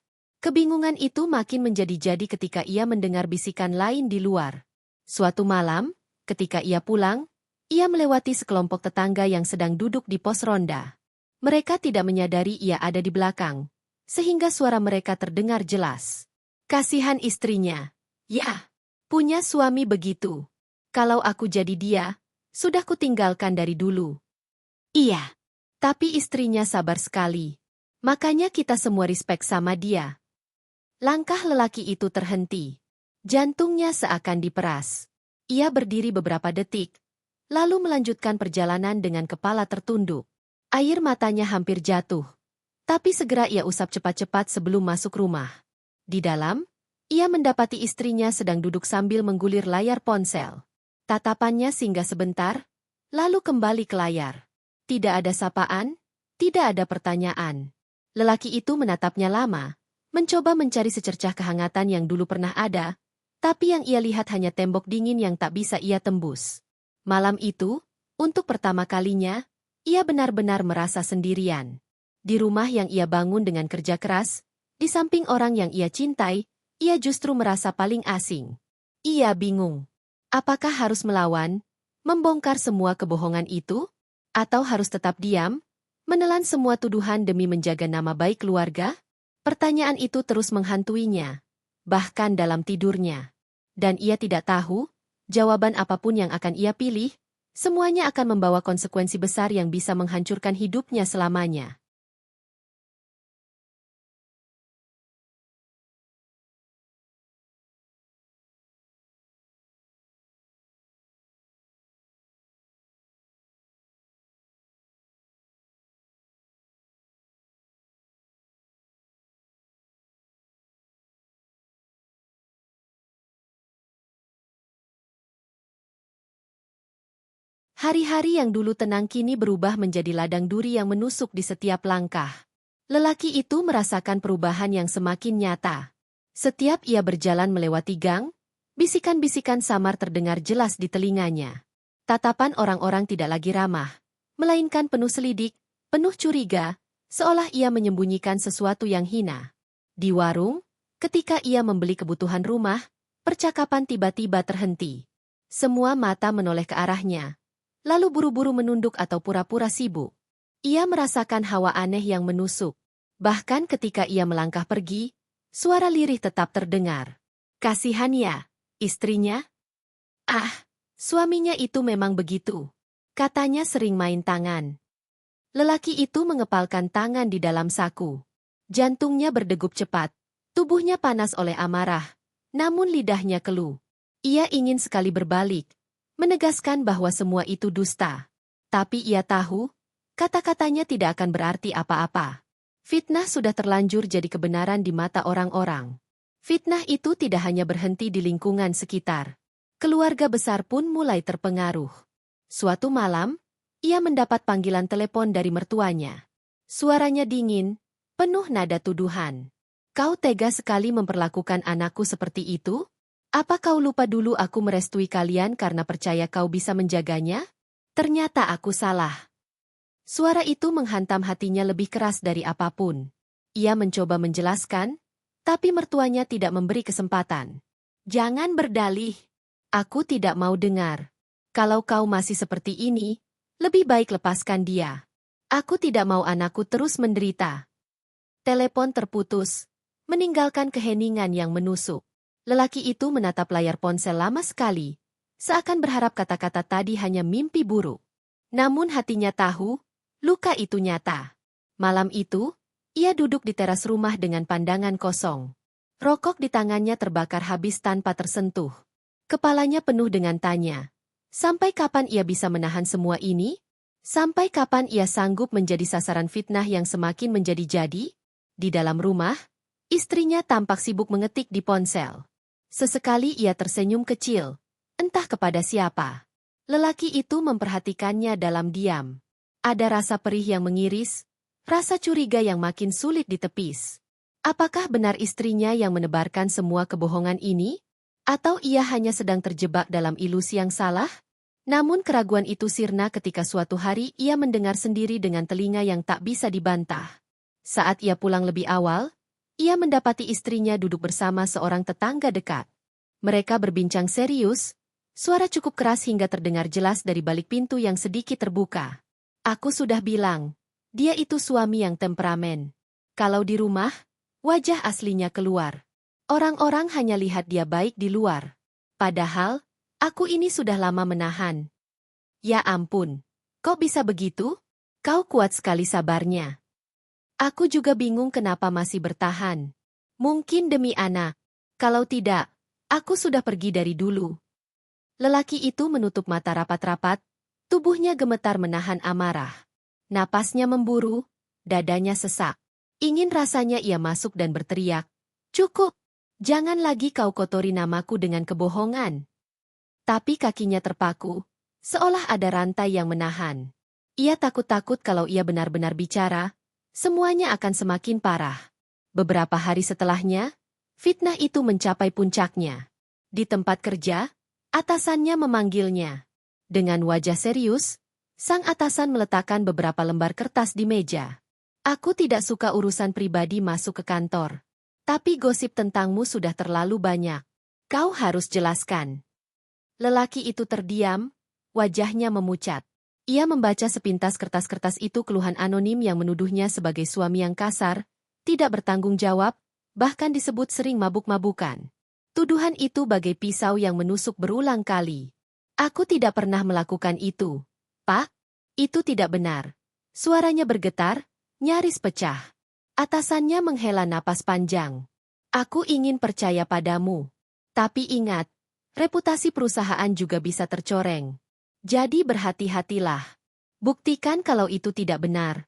Kebingungan itu makin menjadi-jadi ketika ia mendengar bisikan lain di luar. Suatu malam, ketika ia pulang, ia melewati sekelompok tetangga yang sedang duduk di pos ronda. Mereka tidak menyadari ia ada di belakang, sehingga suara mereka terdengar jelas. Kasihan istrinya. Ya, punya suami begitu. Kalau aku jadi dia, sudah kutinggalkan dari dulu. Iya, tapi istrinya sabar sekali. Makanya kita semua respek sama dia. Langkah lelaki itu terhenti. Jantungnya seakan diperas. Ia berdiri beberapa detik, lalu melanjutkan perjalanan dengan kepala tertunduk. Air matanya hampir jatuh. Tapi segera ia usap cepat-cepat sebelum masuk rumah. Di dalam, ia mendapati istrinya sedang duduk sambil menggulir layar ponsel. Tatapannya singgah sebentar, lalu kembali ke layar. Tidak ada sapaan, tidak ada pertanyaan. Lelaki itu menatapnya lama, mencoba mencari secercah kehangatan yang dulu pernah ada, tapi yang ia lihat hanya tembok dingin yang tak bisa ia tembus. Malam itu, untuk pertama kalinya, ia benar-benar merasa sendirian. Di rumah yang ia bangun dengan kerja keras, di samping orang yang ia cintai, ia justru merasa paling asing. Ia bingung. Apakah harus melawan, membongkar semua kebohongan itu? Atau harus tetap diam, menelan semua tuduhan demi menjaga nama baik keluarga? Pertanyaan itu terus menghantuinya, bahkan dalam tidurnya. Dan ia tidak tahu, jawaban apapun yang akan ia pilih, semuanya akan membawa konsekuensi besar yang bisa menghancurkan hidupnya selamanya. Hari-hari yang dulu tenang kini berubah menjadi ladang duri yang menusuk di setiap langkah. Lelaki itu merasakan perubahan yang semakin nyata. Setiap ia berjalan melewati gang, bisikan-bisikan samar terdengar jelas di telinganya. Tatapan orang-orang tidak lagi ramah, melainkan penuh selidik, penuh curiga, seolah ia menyembunyikan sesuatu yang hina. Di warung, ketika ia membeli kebutuhan rumah, percakapan tiba-tiba terhenti. Semua mata menoleh ke arahnya, lalu buru-buru menunduk atau pura-pura sibuk. Ia merasakan hawa aneh yang menusuk. Bahkan ketika ia melangkah pergi, suara lirih tetap terdengar. Kasihan ya, istrinya? Ah, suaminya itu memang begitu. Katanya sering main tangan. Lelaki itu mengepalkan tangan di dalam saku. Jantungnya berdegup cepat. Tubuhnya panas oleh amarah. Namun lidahnya keluh. Ia ingin sekali berbalik, menegaskan bahwa semua itu dusta. Tapi ia tahu, kata-katanya tidak akan berarti apa-apa. Fitnah sudah terlanjur jadi kebenaran di mata orang-orang. Fitnah itu tidak hanya berhenti di lingkungan sekitar. Keluarga besar pun mulai terpengaruh. Suatu malam, ia mendapat panggilan telepon dari mertuanya. Suaranya dingin, penuh nada tuduhan. Kau tega sekali memperlakukan anakku seperti itu? Apa kau lupa dulu aku merestui kalian karena percaya kau bisa menjaganya? Ternyata aku salah. Suara itu menghantam hatinya lebih keras dari apapun. Ia mencoba menjelaskan, tapi mertuanya tidak memberi kesempatan. Jangan berdalih. Aku tidak mau dengar. Kalau kau masih seperti ini, lebih baik lepaskan dia. Aku tidak mau anakku terus menderita. Telepon terputus, meninggalkan keheningan yang menusuk. Lelaki itu menatap layar ponsel lama sekali, seakan berharap kata-kata tadi hanya mimpi buruk. Namun hatinya tahu, luka itu nyata. Malam itu, ia duduk di teras rumah dengan pandangan kosong. Rokok di tangannya terbakar habis tanpa tersentuh. Kepalanya penuh dengan tanya. Sampai kapan ia bisa menahan semua ini? Sampai kapan ia sanggup menjadi sasaran fitnah yang semakin menjadi-jadi? Di dalam rumah, istrinya tampak sibuk mengetik di ponsel. Sesekali ia tersenyum kecil, entah kepada siapa. Lelaki itu memperhatikannya dalam diam. Ada rasa perih yang mengiris, rasa curiga yang makin sulit ditepis. Apakah benar istrinya yang menebarkan semua kebohongan ini? Atau ia hanya sedang terjebak dalam ilusi yang salah? Namun keraguan itu sirna ketika suatu hari ia mendengar sendiri dengan telinga yang tak bisa dibantah. Saat ia pulang lebih awal, ia mendapati istrinya duduk bersama seorang tetangga dekat. Mereka berbincang serius, suara cukup keras hingga terdengar jelas dari balik pintu yang sedikit terbuka. Aku sudah bilang, dia itu suami yang temperamen. Kalau di rumah, wajah aslinya keluar. Orang-orang hanya lihat dia baik di luar. Padahal, aku ini sudah lama menahan. Ya ampun, kok bisa begitu? Kau kuat sekali sabarnya. Aku juga bingung kenapa masih bertahan. Mungkin demi anak. Kalau tidak, aku sudah pergi dari dulu. Lelaki itu menutup mata rapat-rapat, tubuhnya gemetar menahan amarah. Napasnya memburu, dadanya sesak. Ingin rasanya ia masuk dan berteriak, "Cukup! Jangan lagi kau kotori namaku dengan kebohongan." Tapi kakinya terpaku, seolah ada rantai yang menahan. Ia takut-takut kalau ia benar-benar bicara, semuanya akan semakin parah. Beberapa hari setelahnya, fitnah itu mencapai puncaknya. Di tempat kerja, atasannya memanggilnya. Dengan wajah serius, sang atasan meletakkan beberapa lembar kertas di meja. Aku tidak suka urusan pribadi masuk ke kantor. Tapi gosip tentangmu sudah terlalu banyak. Kau harus jelaskan. Lelaki itu terdiam, wajahnya memucat. Ia membaca sepintas kertas-kertas itu keluhan anonim yang menuduhnya sebagai suami yang kasar, tidak bertanggung jawab, bahkan disebut sering mabuk-mabukan. Tuduhan itu bagai pisau yang menusuk berulang kali. Aku tidak pernah melakukan itu. Pak, itu tidak benar. Suaranya bergetar, nyaris pecah. Atasannya menghela napas panjang. Aku ingin percaya padamu. Tapi ingat, reputasi perusahaan juga bisa tercoreng. Jadi berhati-hatilah. Buktikan kalau itu tidak benar.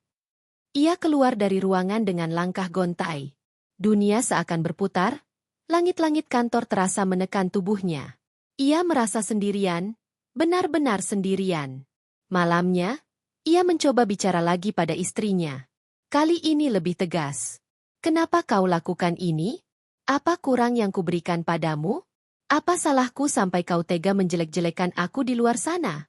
Ia keluar dari ruangan dengan langkah gontai. Dunia seakan berputar, langit-langit kantor terasa menekan tubuhnya. Ia merasa sendirian, benar-benar sendirian. Malamnya, ia mencoba bicara lagi pada istrinya. Kali ini lebih tegas. Kenapa kau lakukan ini? Apa kurang yang kuberikan padamu? Apa salahku sampai kau tega menjelek-jelekan aku di luar sana?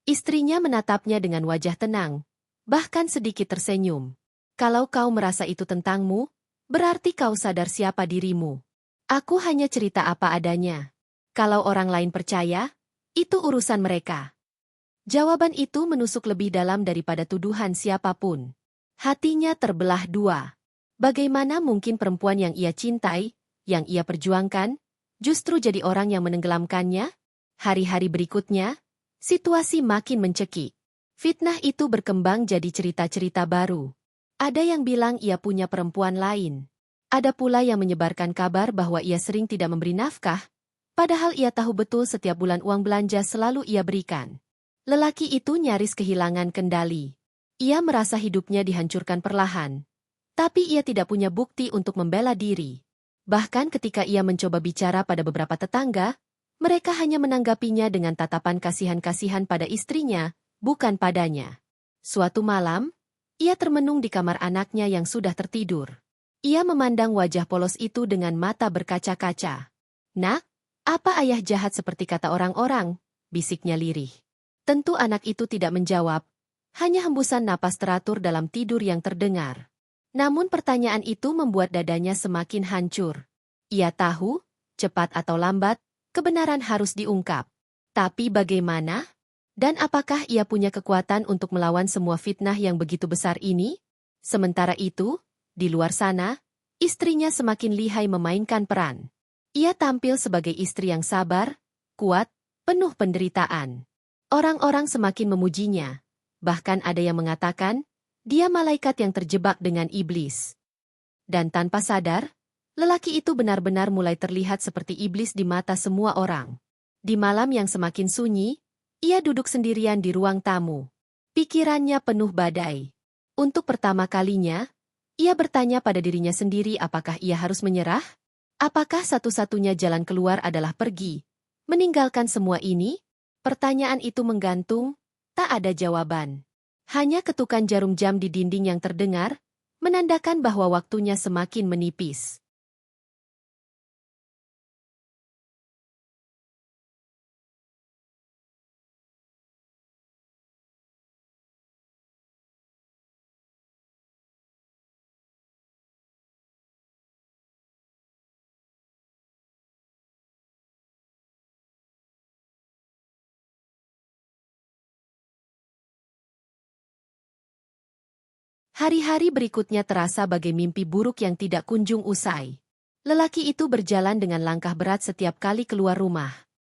Istrinya menatapnya dengan wajah tenang, bahkan sedikit tersenyum. Kalau kau merasa itu tentangmu, berarti kau sadar siapa dirimu. Aku hanya cerita apa adanya. Kalau orang lain percaya, itu urusan mereka. Jawaban itu menusuk lebih dalam daripada tuduhan siapapun. Hatinya terbelah dua. Bagaimana mungkin perempuan yang ia cintai, yang ia perjuangkan, justru jadi orang yang menenggelamkannya? Hari-hari berikutnya, situasi makin mencekik. Fitnah itu berkembang jadi cerita-cerita baru. Ada yang bilang ia punya perempuan lain. Ada pula yang menyebarkan kabar bahwa ia sering tidak memberi nafkah, padahal ia tahu betul setiap bulan uang belanja selalu ia berikan. Lelaki itu nyaris kehilangan kendali. Ia merasa hidupnya dihancurkan perlahan. Tapi ia tidak punya bukti untuk membela diri. Bahkan ketika ia mencoba bicara pada beberapa tetangga, mereka hanya menanggapinya dengan tatapan kasihan-kasihan pada istrinya, bukan padanya. Suatu malam, ia termenung di kamar anaknya yang sudah tertidur. Ia memandang wajah polos itu dengan mata berkaca-kaca. "Nak, apa ayah jahat seperti kata orang-orang?" bisiknya lirih. Tentu anak itu tidak menjawab, hanya hembusan napas teratur dalam tidur yang terdengar. Namun pertanyaan itu membuat dadanya semakin hancur. Ia tahu, cepat atau lambat, kebenaran harus diungkap. Tapi bagaimana? Dan apakah ia punya kekuatan untuk melawan semua fitnah yang begitu besar ini? Sementara itu, di luar sana, istrinya semakin lihai memainkan peran. Ia tampil sebagai istri yang sabar, kuat, penuh penderitaan. Orang-orang semakin memujinya. Bahkan ada yang mengatakan, dia malaikat yang terjebak dengan iblis. Dan tanpa sadar, lelaki itu benar-benar mulai terlihat seperti iblis di mata semua orang. Di malam yang semakin sunyi, ia duduk sendirian di ruang tamu. Pikirannya penuh badai. Untuk pertama kalinya, ia bertanya pada dirinya sendiri apakah ia harus menyerah? Apakah satu-satunya jalan keluar adalah pergi? Meninggalkan semua ini? Pertanyaan itu menggantung, tak ada jawaban. Hanya ketukan jarum jam di dinding yang terdengar, menandakan bahwa waktunya semakin menipis. Hari-hari berikutnya terasa bagai mimpi buruk yang tidak kunjung usai. Lelaki itu berjalan dengan langkah berat setiap kali keluar rumah.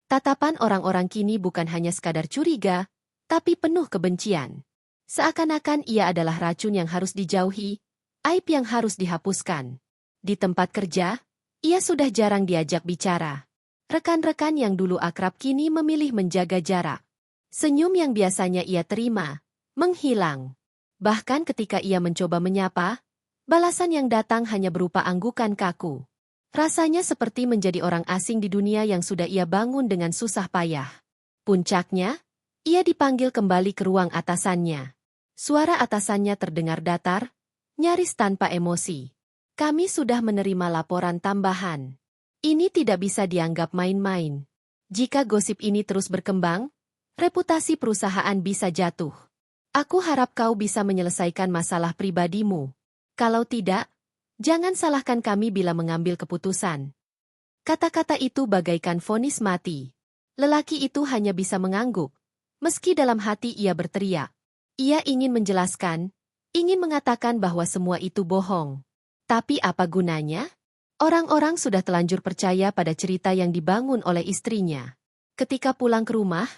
Tatapan orang-orang kini bukan hanya sekadar curiga, tapi penuh kebencian. Seakan-akan ia adalah racun yang harus dijauhi, aib yang harus dihapuskan. Di tempat kerja, ia sudah jarang diajak bicara. Rekan-rekan yang dulu akrab kini memilih menjaga jarak. Senyum yang biasanya ia terima, menghilang. Bahkan ketika ia mencoba menyapa, balasan yang datang hanya berupa anggukan kaku. Rasanya seperti menjadi orang asing di dunia yang sudah ia bangun dengan susah payah. Puncaknya, ia dipanggil kembali ke ruang atasannya. Suara atasannya terdengar datar, nyaris tanpa emosi. "Kami sudah menerima laporan tambahan. Ini tidak bisa dianggap main-main. Jika gosip ini terus berkembang, reputasi perusahaan bisa jatuh. Aku harap kau bisa menyelesaikan masalah pribadimu. Kalau tidak, jangan salahkan kami bila mengambil keputusan." Kata-kata itu bagaikan vonis mati. Lelaki itu hanya bisa mengangguk. Meski dalam hati ia berteriak. Ia ingin menjelaskan, ingin mengatakan bahwa semua itu bohong. Tapi apa gunanya? Orang-orang sudah telanjur percaya pada cerita yang dibangun oleh istrinya. Ketika pulang ke rumah,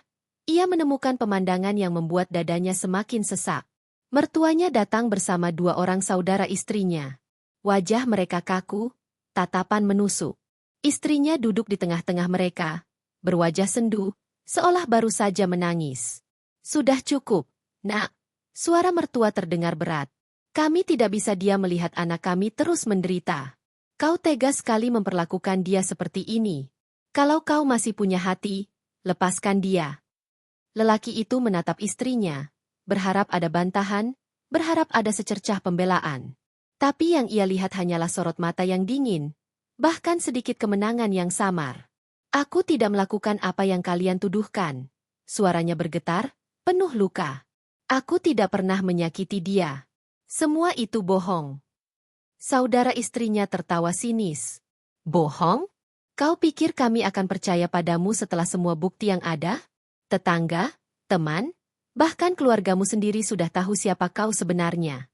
ia menemukan pemandangan yang membuat dadanya semakin sesak. Mertuanya datang bersama dua orang saudara istrinya. Wajah mereka kaku, tatapan menusuk. Istrinya duduk di tengah-tengah mereka, berwajah sendu, seolah baru saja menangis. "Sudah cukup, Nak." Suara mertua terdengar berat. "Kami tidak bisa diam melihat anak kami terus menderita. Kau tega sekali memperlakukan dia seperti ini. Kalau kau masih punya hati, lepaskan dia." Lelaki itu menatap istrinya, berharap ada bantahan, berharap ada secercah pembelaan. Tapi yang ia lihat hanyalah sorot mata yang dingin, bahkan sedikit kemenangan yang samar. "Aku tidak melakukan apa yang kalian tuduhkan." Suaranya bergetar, penuh luka. "Aku tidak pernah menyakiti dia. Semua itu bohong." Saudara istrinya tertawa sinis. "Bohong? Kau pikir kami akan percaya padamu setelah semua bukti yang ada? Tetangga, teman, bahkan keluargamu sendiri sudah tahu siapa kau sebenarnya."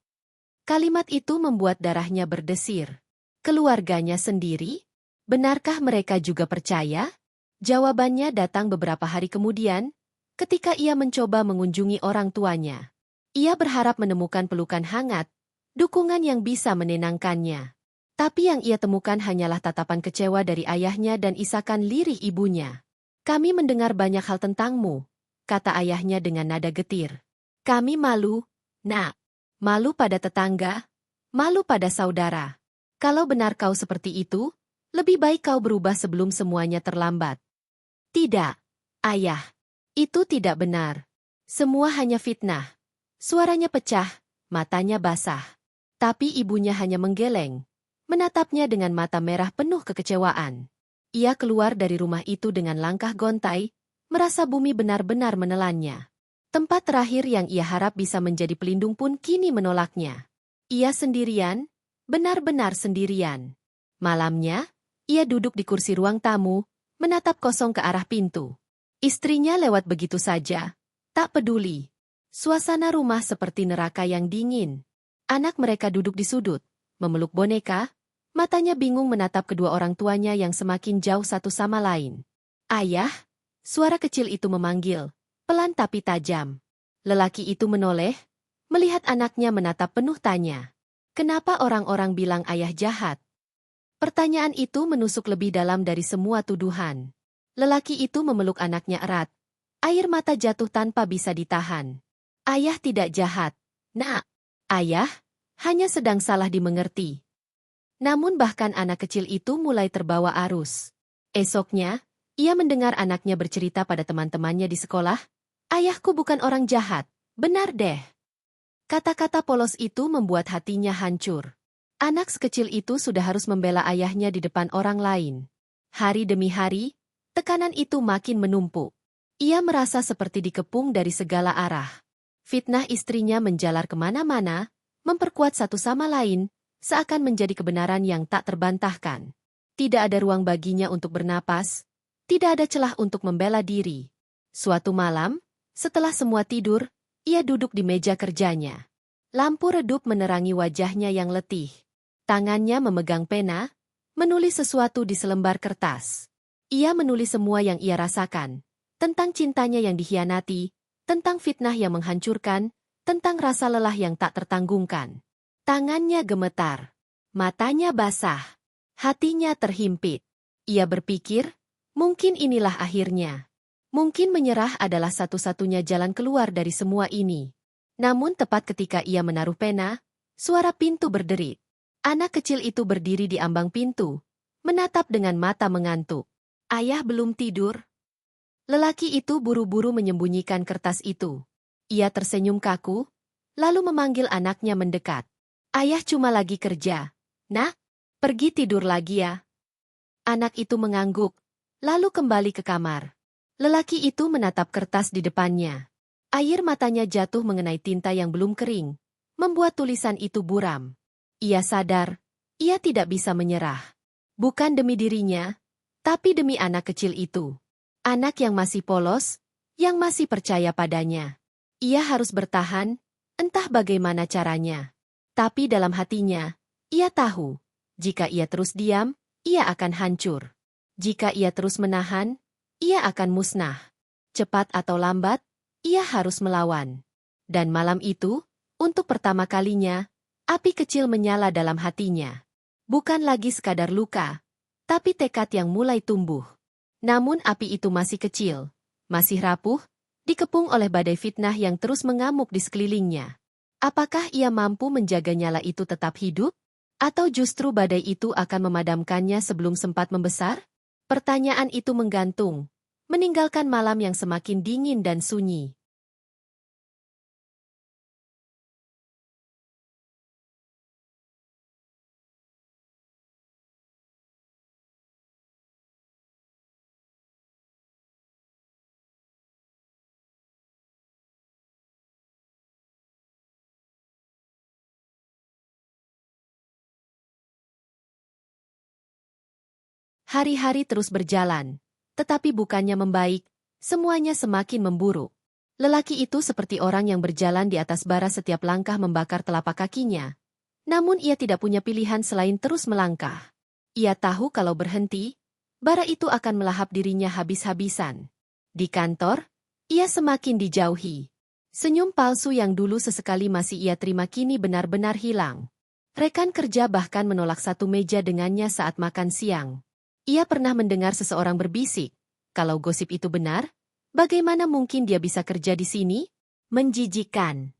Kalimat itu membuat darahnya berdesir. Keluarganya sendiri? Benarkah mereka juga percaya? Jawabannya datang beberapa hari kemudian, ketika ia mencoba mengunjungi orang tuanya. Ia berharap menemukan pelukan hangat, dukungan yang bisa menenangkannya. Tapi yang ia temukan hanyalah tatapan kecewa dari ayahnya dan isakan lirih ibunya. "Kami mendengar banyak hal tentangmu," kata ayahnya dengan nada getir. "Kami malu, Nak. Malu pada tetangga, Malu pada saudara. Kalau benar kau seperti itu, lebih baik kau berubah sebelum semuanya terlambat. Tidak, ayah. Itu tidak benar. Semua hanya fitnah. Suaranya pecah, matanya basah. Tapi ibunya hanya menggeleng, menatapnya dengan mata merah penuh kekecewaan. Ia keluar dari rumah itu dengan langkah gontai, merasa bumi benar-benar menelannya. Tempat terakhir yang ia harap bisa menjadi pelindung pun kini menolaknya. Ia sendirian, benar-benar sendirian. Malamnya, ia duduk di kursi ruang tamu, menatap kosong ke arah pintu. Istrinya lewat begitu saja, tak peduli. Suasana rumah seperti neraka yang dingin. Anak mereka duduk di sudut, memeluk boneka, matanya bingung menatap kedua orang tuanya yang semakin jauh satu sama lain. Ayah, suara kecil itu memanggil, pelan tapi tajam. Lelaki itu menoleh, melihat anaknya menatap penuh tanya. Kenapa orang-orang bilang ayah jahat? Pertanyaan itu menusuk lebih dalam dari semua tuduhan. Lelaki itu memeluk anaknya erat. Air mata jatuh tanpa bisa ditahan. Ayah tidak jahat, Nak. Ayah hanya sedang salah dimengerti. Namun bahkan anak kecil itu mulai terbawa arus. Esoknya, ia mendengar anaknya bercerita pada teman-temannya di sekolah, ayahku bukan orang jahat, benar deh. Kata-kata polos itu membuat hatinya hancur. Anak sekecil itu sudah harus membela ayahnya di depan orang lain. Hari demi hari, tekanan itu makin menumpuk. Ia merasa seperti dikepung dari segala arah. Fitnah istrinya menjalar kemana-mana, memperkuat satu sama lain, seakan menjadi kebenaran yang tak terbantahkan. Tidak ada ruang baginya untuk bernapas, tidak ada celah untuk membela diri. Suatu malam, setelah semua tidur, ia duduk di meja kerjanya. Lampu redup menerangi wajahnya yang letih. Tangannya memegang pena, menulis sesuatu di selembar kertas. Ia menulis semua yang ia rasakan, tentang cintanya yang dikhianati, tentang fitnah yang menghancurkan, tentang rasa lelah yang tak tertanggungkan. Tangannya gemetar, matanya basah, hatinya terhimpit. Ia berpikir, mungkin inilah akhirnya. Mungkin menyerah adalah satu-satunya jalan keluar dari semua ini. Namun tepat ketika ia menaruh pena, suara pintu berderit. Anak kecil itu berdiri di ambang pintu, menatap dengan mata mengantuk. Ayah belum tidur? Lelaki itu buru-buru menyembunyikan kertas itu. Ia tersenyum kaku, lalu memanggil anaknya mendekat. Ayah cuma lagi kerja. Nak, pergi tidur lagi ya. Anak itu mengangguk, lalu kembali ke kamar. Lelaki itu menatap kertas di depannya. Air matanya jatuh mengenai tinta yang belum kering, membuat tulisan itu buram. Ia sadar, ia tidak bisa menyerah. Bukan demi dirinya, tapi demi anak kecil itu. Anak yang masih polos, yang masih percaya padanya. Ia harus bertahan, entah bagaimana caranya. Tapi dalam hatinya, ia tahu, jika ia terus diam, ia akan hancur. Jika ia terus menahan, ia akan musnah. Cepat atau lambat, ia harus melawan. Dan malam itu, untuk pertama kalinya, api kecil menyala dalam hatinya. Bukan lagi sekadar luka, tapi tekad yang mulai tumbuh. Namun api itu masih kecil, masih rapuh, dikepung oleh badai fitnah yang terus mengamuk di sekelilingnya. Apakah ia mampu menjaga nyala itu tetap hidup? Atau justru badai itu akan memadamkannya sebelum sempat membesar? Pertanyaan itu menggantung, meninggalkan malam yang semakin dingin dan sunyi. Hari-hari terus berjalan, tetapi bukannya membaik, semuanya semakin memburuk. Lelaki itu seperti orang yang berjalan di atas bara setiap langkah membakar telapak kakinya. Namun ia tidak punya pilihan selain terus melangkah. Ia tahu kalau berhenti, bara itu akan melahap dirinya habis-habisan. Di kantor, ia semakin dijauhi. Senyum palsu yang dulu sesekali masih ia terima kini benar-benar hilang. Rekan kerja bahkan menolak satu meja dengannya saat makan siang. Ia pernah mendengar seseorang berbisik, kalau gosip itu benar, bagaimana mungkin dia bisa kerja di sini? Menjijikan.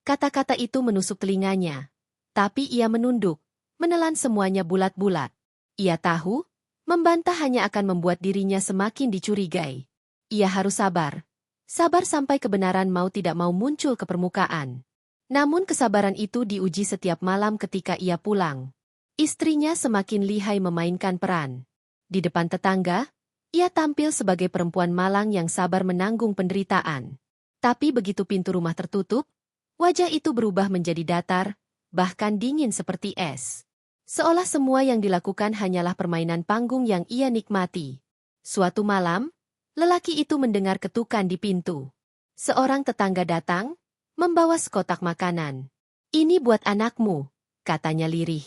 Kata-kata itu menusuk telinganya. Tapi ia menunduk, menelan semuanya bulat-bulat. Ia tahu, membantah hanya akan membuat dirinya semakin dicurigai. Ia harus sabar. Sabar sampai kebenaran mau tidak mau muncul ke permukaan. Namun kesabaran itu diuji setiap malam ketika ia pulang. Istrinya semakin lihai memainkan peran. Di depan tetangga, ia tampil sebagai perempuan malang yang sabar menanggung penderitaan. Tapi begitu pintu rumah tertutup, wajah itu berubah menjadi datar, bahkan dingin seperti es. Seolah semua yang dilakukan hanyalah permainan panggung yang ia nikmati. Suatu malam, lelaki itu mendengar ketukan di pintu. Seorang tetangga datang, membawa sekotak makanan. "Ini buat anakmu," katanya lirih.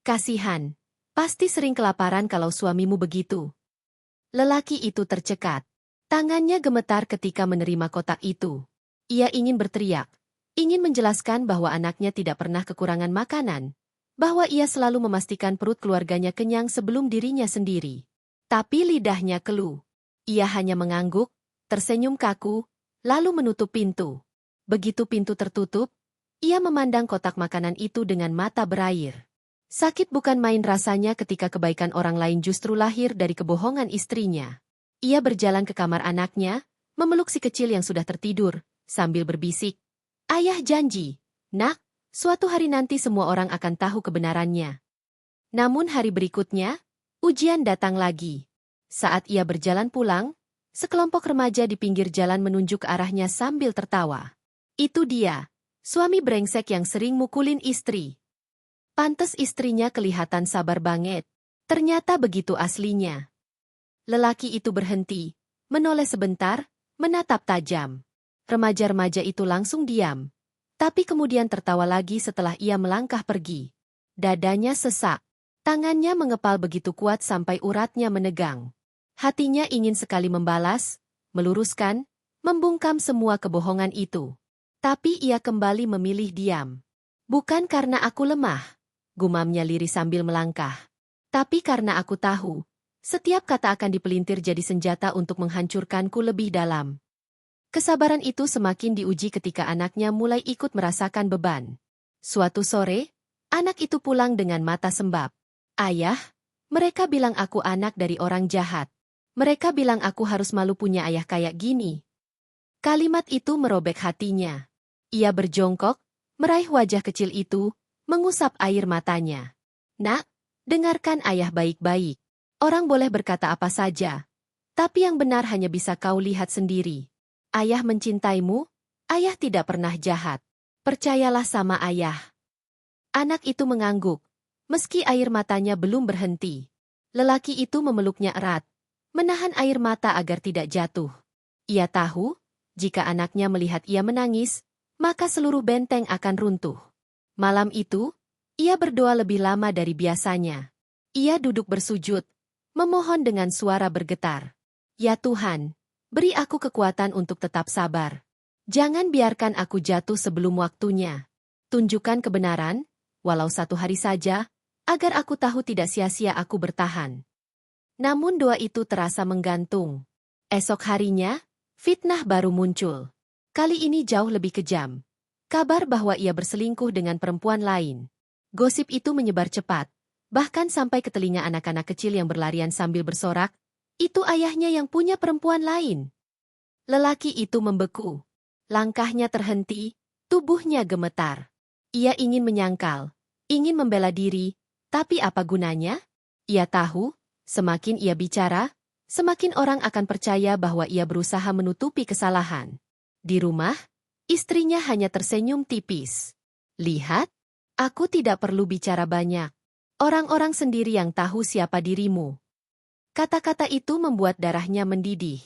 "Kasihan, pasti sering kelaparan kalau suamimu begitu." Lelaki itu tercekat. Tangannya gemetar ketika menerima kotak itu. Ia ingin berteriak, ingin menjelaskan bahwa anaknya tidak pernah kekurangan makanan, bahwa ia selalu memastikan perut keluarganya kenyang sebelum dirinya sendiri. Tapi lidahnya keluh. Ia hanya mengangguk, tersenyum kaku, lalu menutup pintu. Begitu pintu tertutup, ia memandang kotak makanan itu dengan mata berair. Sakit bukan main rasanya ketika kebaikan orang lain justru lahir dari kebohongan istrinya. Ia berjalan ke kamar anaknya, memeluk si kecil yang sudah tertidur, sambil berbisik, "Ayah janji, nak, suatu hari nanti semua orang akan tahu kebenarannya." Namun hari berikutnya, ujian datang lagi. Saat ia berjalan pulang, sekelompok remaja di pinggir jalan menunjuk ke arahnya sambil tertawa. Itu dia, suami brengsek yang sering mukulin istri. Pantes istrinya kelihatan sabar banget. Ternyata begitu aslinya. Lelaki itu berhenti, menoleh sebentar, menatap tajam. Remaja-remaja itu langsung diam. Tapi kemudian tertawa lagi setelah ia melangkah pergi. Dadanya sesak. Tangannya mengepal begitu kuat sampai uratnya menegang. Hatinya ingin sekali membalas, meluruskan, membungkam semua kebohongan itu. Tapi ia kembali memilih diam. "Bukan karena aku lemah," gumamnya lirih sambil melangkah. "Tapi karena aku tahu, setiap kata akan dipelintir jadi senjata untuk menghancurkanku lebih dalam." Kesabaran itu semakin diuji ketika anaknya mulai ikut merasakan beban. Suatu sore, anak itu pulang dengan mata sembab. "Ayah, mereka bilang aku anak dari orang jahat. Mereka bilang aku harus malu punya ayah kayak gini." Kalimat itu merobek hatinya. Ia berjongkok, meraih wajah kecil itu, mengusap air matanya. "Nak, dengarkan ayah baik-baik. Orang boleh berkata apa saja, tapi yang benar hanya bisa kau lihat sendiri. Ayah mencintaimu, ayah tidak pernah jahat. Percayalah sama ayah." Anak itu mengangguk, meski air matanya belum berhenti. Lelaki itu memeluknya erat, menahan air mata agar tidak jatuh. Ia tahu, jika anaknya melihat ia menangis, maka seluruh benteng akan runtuh. Malam itu, ia berdoa lebih lama dari biasanya. Ia duduk bersujud, memohon dengan suara bergetar. "Ya Tuhan, beri aku kekuatan untuk tetap sabar. Jangan biarkan aku jatuh sebelum waktunya. Tunjukkan kebenaran, walau satu hari saja, agar aku tahu tidak sia-sia aku bertahan." Namun doa itu terasa menggantung. Esok harinya, fitnah baru muncul. Kali ini jauh lebih kejam. Kabar bahwa ia berselingkuh dengan perempuan lain. Gosip itu menyebar cepat, bahkan sampai ke telinga anak-anak kecil yang berlarian sambil bersorak, "Itu ayahnya yang punya perempuan lain." Lelaki itu membeku. Langkahnya terhenti, tubuhnya gemetar. Ia ingin menyangkal, ingin membela diri, tapi apa gunanya? Ia tahu, semakin ia bicara, semakin orang akan percaya bahwa ia berusaha menutupi kesalahan. Di rumah, istrinya hanya tersenyum tipis. "Lihat, aku tidak perlu bicara banyak. Orang-orang sendiri yang tahu siapa dirimu." Kata-kata itu membuat darahnya mendidih.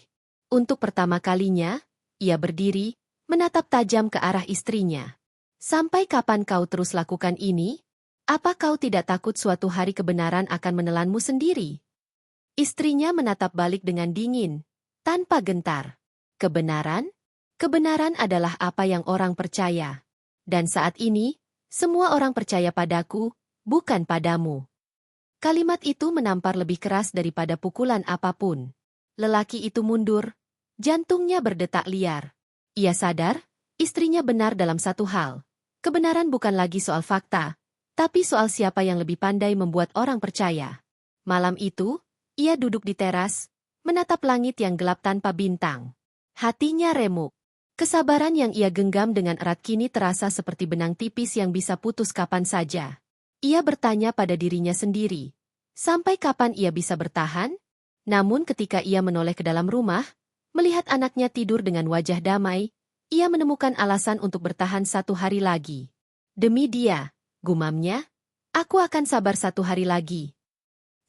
Untuk pertama kalinya, ia berdiri, menatap tajam ke arah istrinya. "Sampai kapan kau terus lakukan ini? Apa kau tidak takut suatu hari kebenaran akan menelanmu sendiri?" Istrinya menatap balik dengan dingin, tanpa gentar. "Kebenaran? Kebenaran adalah apa yang orang percaya. Dan saat ini, semua orang percaya padaku, bukan padamu." Kalimat itu menampar lebih keras daripada pukulan apapun. Lelaki itu mundur, jantungnya berdetak liar. Ia sadar, istrinya benar dalam satu hal. Kebenaran bukan lagi soal fakta, Tapi soal siapa yang lebih pandai membuat orang percaya. Malam itu, ia duduk di teras, menatap langit yang gelap tanpa bintang. Hatinya remuk. Kesabaran yang ia genggam dengan erat kini terasa seperti benang tipis yang bisa putus kapan saja. Ia bertanya pada dirinya sendiri, sampai kapan ia bisa bertahan? Namun ketika ia menoleh ke dalam rumah, melihat anaknya tidur dengan wajah damai, ia menemukan alasan untuk bertahan 1 hari lagi. Demi dia, gumamnya, aku akan sabar 1 hari lagi.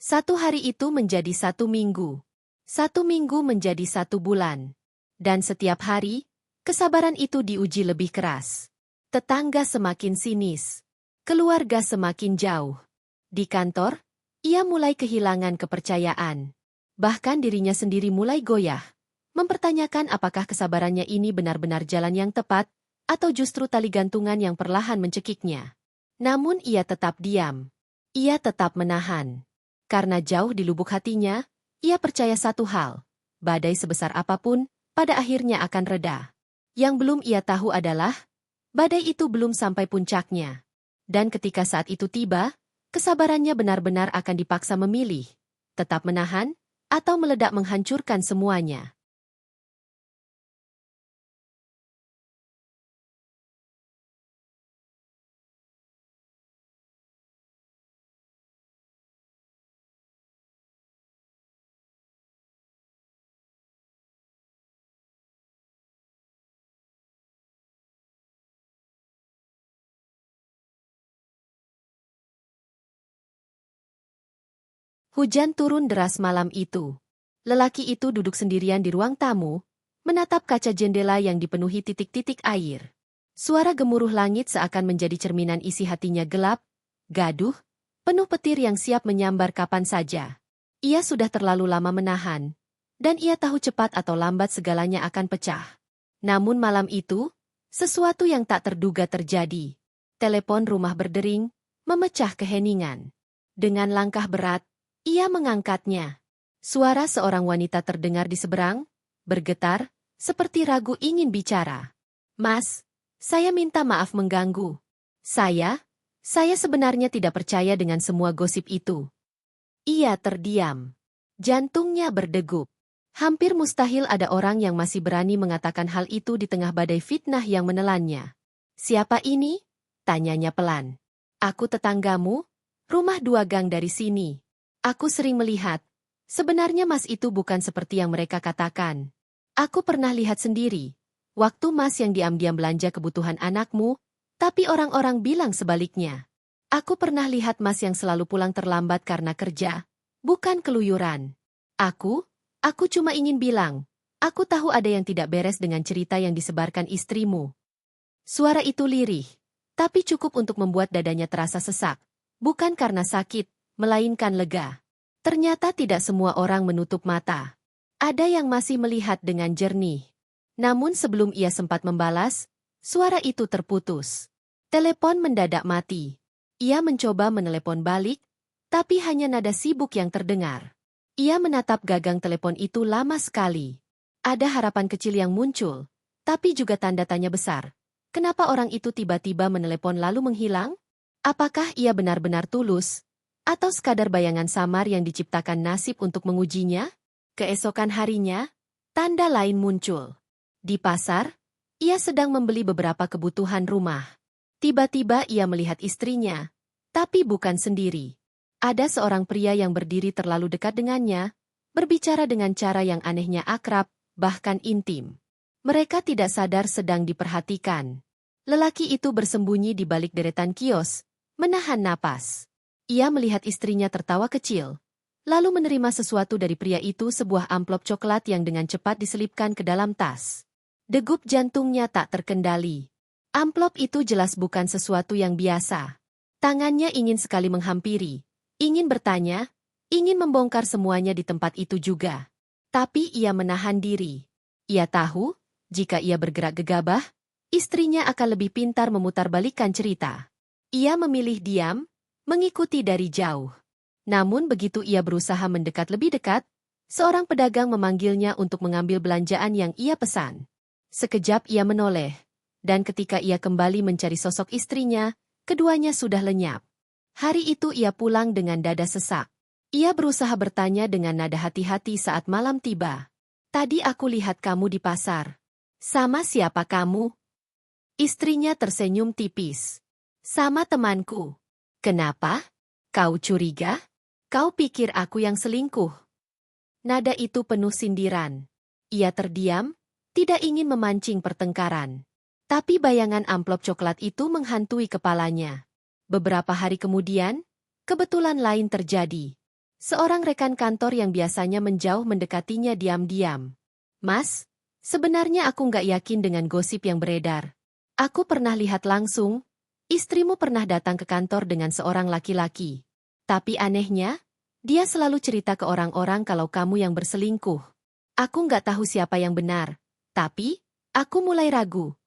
1 hari itu menjadi 1 minggu. 1 minggu menjadi 1 bulan. Dan setiap hari, kesabaran itu diuji lebih keras. Tetangga semakin sinis. Keluarga semakin jauh. Di kantor, ia mulai kehilangan kepercayaan. Bahkan dirinya sendiri mulai goyah, mempertanyakan apakah kesabarannya ini benar-benar jalan yang tepat, atau justru tali gantungan yang perlahan mencekiknya. Namun ia tetap diam. Ia tetap menahan. Karena jauh di lubuk hatinya, ia percaya satu hal, badai sebesar apapun, pada akhirnya akan reda. Yang belum ia tahu adalah, badai itu belum sampai puncaknya. Dan ketika saat itu tiba, kesabarannya benar-benar akan dipaksa memilih, tetap menahan, atau meledak menghancurkan semuanya. Hujan turun deras malam itu. Lelaki itu duduk sendirian di ruang tamu, menatap kaca jendela yang dipenuhi titik-titik air. Suara gemuruh langit seakan menjadi cerminan isi hatinya gelap, gaduh, penuh petir yang siap menyambar kapan saja. Ia sudah terlalu lama menahan, dan ia tahu cepat atau lambat segalanya akan pecah. Namun malam itu, sesuatu yang tak terduga terjadi. Telepon rumah berdering, memecah keheningan. Dengan langkah berat, ia mengangkatnya. Suara seorang wanita terdengar di seberang, bergetar, seperti ragu ingin bicara. Mas, saya minta maaf mengganggu. Saya sebenarnya tidak percaya dengan semua gosip itu. Ia terdiam. Jantungnya berdegup. Hampir mustahil ada orang yang masih berani mengatakan hal itu di tengah badai fitnah yang menelannya. Siapa ini? Tanyanya pelan. Aku tetanggamu, rumah 2 gang dari sini. Aku sering melihat, sebenarnya Mas itu bukan seperti yang mereka katakan. Aku pernah lihat sendiri, waktu Mas yang diam-diam belanja kebutuhan anakmu, tapi orang-orang bilang sebaliknya. Aku pernah lihat Mas yang selalu pulang terlambat karena kerja, bukan keluyuran. Aku cuma ingin bilang, aku tahu ada yang tidak beres dengan cerita yang disebarkan istrimu. Suara itu lirih, tapi cukup untuk membuat dadanya terasa sesak, bukan karena sakit, melainkan lega. Ternyata tidak semua orang menutup mata. Ada yang masih melihat dengan jernih. Namun sebelum ia sempat membalas, suara itu terputus. Telepon mendadak mati. Ia mencoba menelepon balik, tapi hanya nada sibuk yang terdengar. Ia menatap gagang telepon itu lama sekali. Ada harapan kecil yang muncul, tapi juga tanda tanya besar. Kenapa orang itu tiba-tiba menelepon lalu menghilang? Apakah ia benar-benar tulus? Atau sekadar bayangan samar yang diciptakan nasib untuk mengujinya? Keesokan harinya, tanda lain muncul. Di pasar, ia sedang membeli beberapa kebutuhan rumah. Tiba-tiba ia melihat istrinya, tapi bukan sendiri. Ada seorang pria yang berdiri terlalu dekat dengannya, berbicara dengan cara yang anehnya akrab, bahkan intim. Mereka tidak sadar sedang diperhatikan. Lelaki itu bersembunyi di balik deretan kios, menahan napas. Ia melihat istrinya tertawa kecil, lalu menerima sesuatu dari pria itu, sebuah amplop coklat yang dengan cepat diselipkan ke dalam tas. Degup jantungnya tak terkendali. Amplop itu jelas bukan sesuatu yang biasa. Tangannya ingin sekali menghampiri, ingin bertanya, ingin membongkar semuanya di tempat itu juga. Tapi ia menahan diri. Ia tahu, jika ia bergerak gegabah, istrinya akan lebih pintar memutarbalikkan cerita. Ia memilih diam, mengikuti dari jauh. Namun begitu ia berusaha mendekat lebih dekat, seorang pedagang memanggilnya untuk mengambil belanjaan yang ia pesan. Sekejap ia menoleh, dan ketika ia kembali mencari sosok istrinya, keduanya sudah lenyap. Hari itu ia pulang dengan dada sesak. Ia berusaha bertanya dengan nada hati-hati saat malam tiba. Tadi aku lihat kamu di pasar. Sama siapa kamu? Istrinya tersenyum tipis. Sama temanku. Kenapa? Kau curiga? Kau pikir aku yang selingkuh? Nada itu penuh sindiran. Ia terdiam, tidak ingin memancing pertengkaran. Tapi bayangan amplop coklat itu menghantui kepalanya. Beberapa hari kemudian, kebetulan lain terjadi. Seorang rekan kantor yang biasanya menjauh mendekatinya diam-diam. Mas, sebenarnya aku nggak yakin dengan gosip yang beredar. Aku pernah lihat langsung, istrimu pernah datang ke kantor dengan seorang laki-laki. Tapi anehnya, dia selalu cerita ke orang-orang kalau kamu yang berselingkuh. Aku nggak tahu siapa yang benar, tapi aku mulai ragu.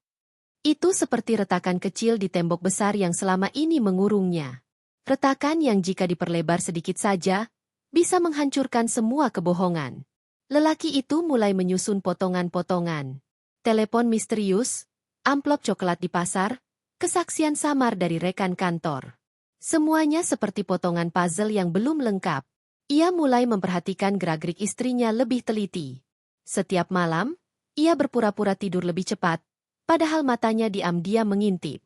Itu seperti retakan kecil di tembok besar yang selama ini mengurungnya. Retakan yang jika diperlebar sedikit saja, bisa menghancurkan semua kebohongan. Lelaki itu mulai menyusun potongan-potongan. Telepon misterius, amplop coklat di pasar, kesaksian samar dari rekan kantor. Semuanya seperti potongan puzzle yang belum lengkap. Ia mulai memperhatikan gerak-gerik istrinya lebih teliti. Setiap malam, ia berpura-pura tidur lebih cepat, padahal matanya diam-diam mengintip.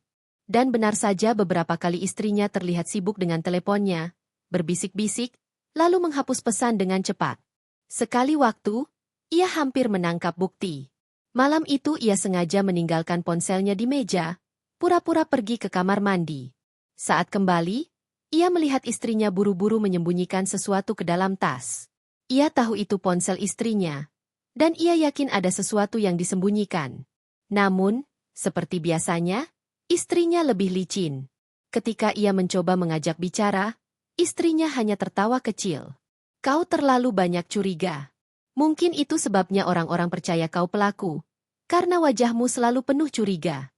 Dan benar saja beberapa kali istrinya terlihat sibuk dengan teleponnya, berbisik-bisik, lalu menghapus pesan dengan cepat. Sekali waktu, ia hampir menangkap bukti. Malam itu ia sengaja meninggalkan ponselnya di meja, pura-pura pergi ke kamar mandi. Saat kembali, ia melihat istrinya buru-buru menyembunyikan sesuatu ke dalam tas. Ia tahu itu ponsel istrinya, dan ia yakin ada sesuatu yang disembunyikan. Namun, seperti biasanya, istrinya lebih licin. Ketika ia mencoba mengajak bicara, istrinya hanya tertawa kecil. Kau terlalu banyak curiga. Mungkin itu sebabnya orang-orang percaya kau pelaku, karena wajahmu selalu penuh curiga.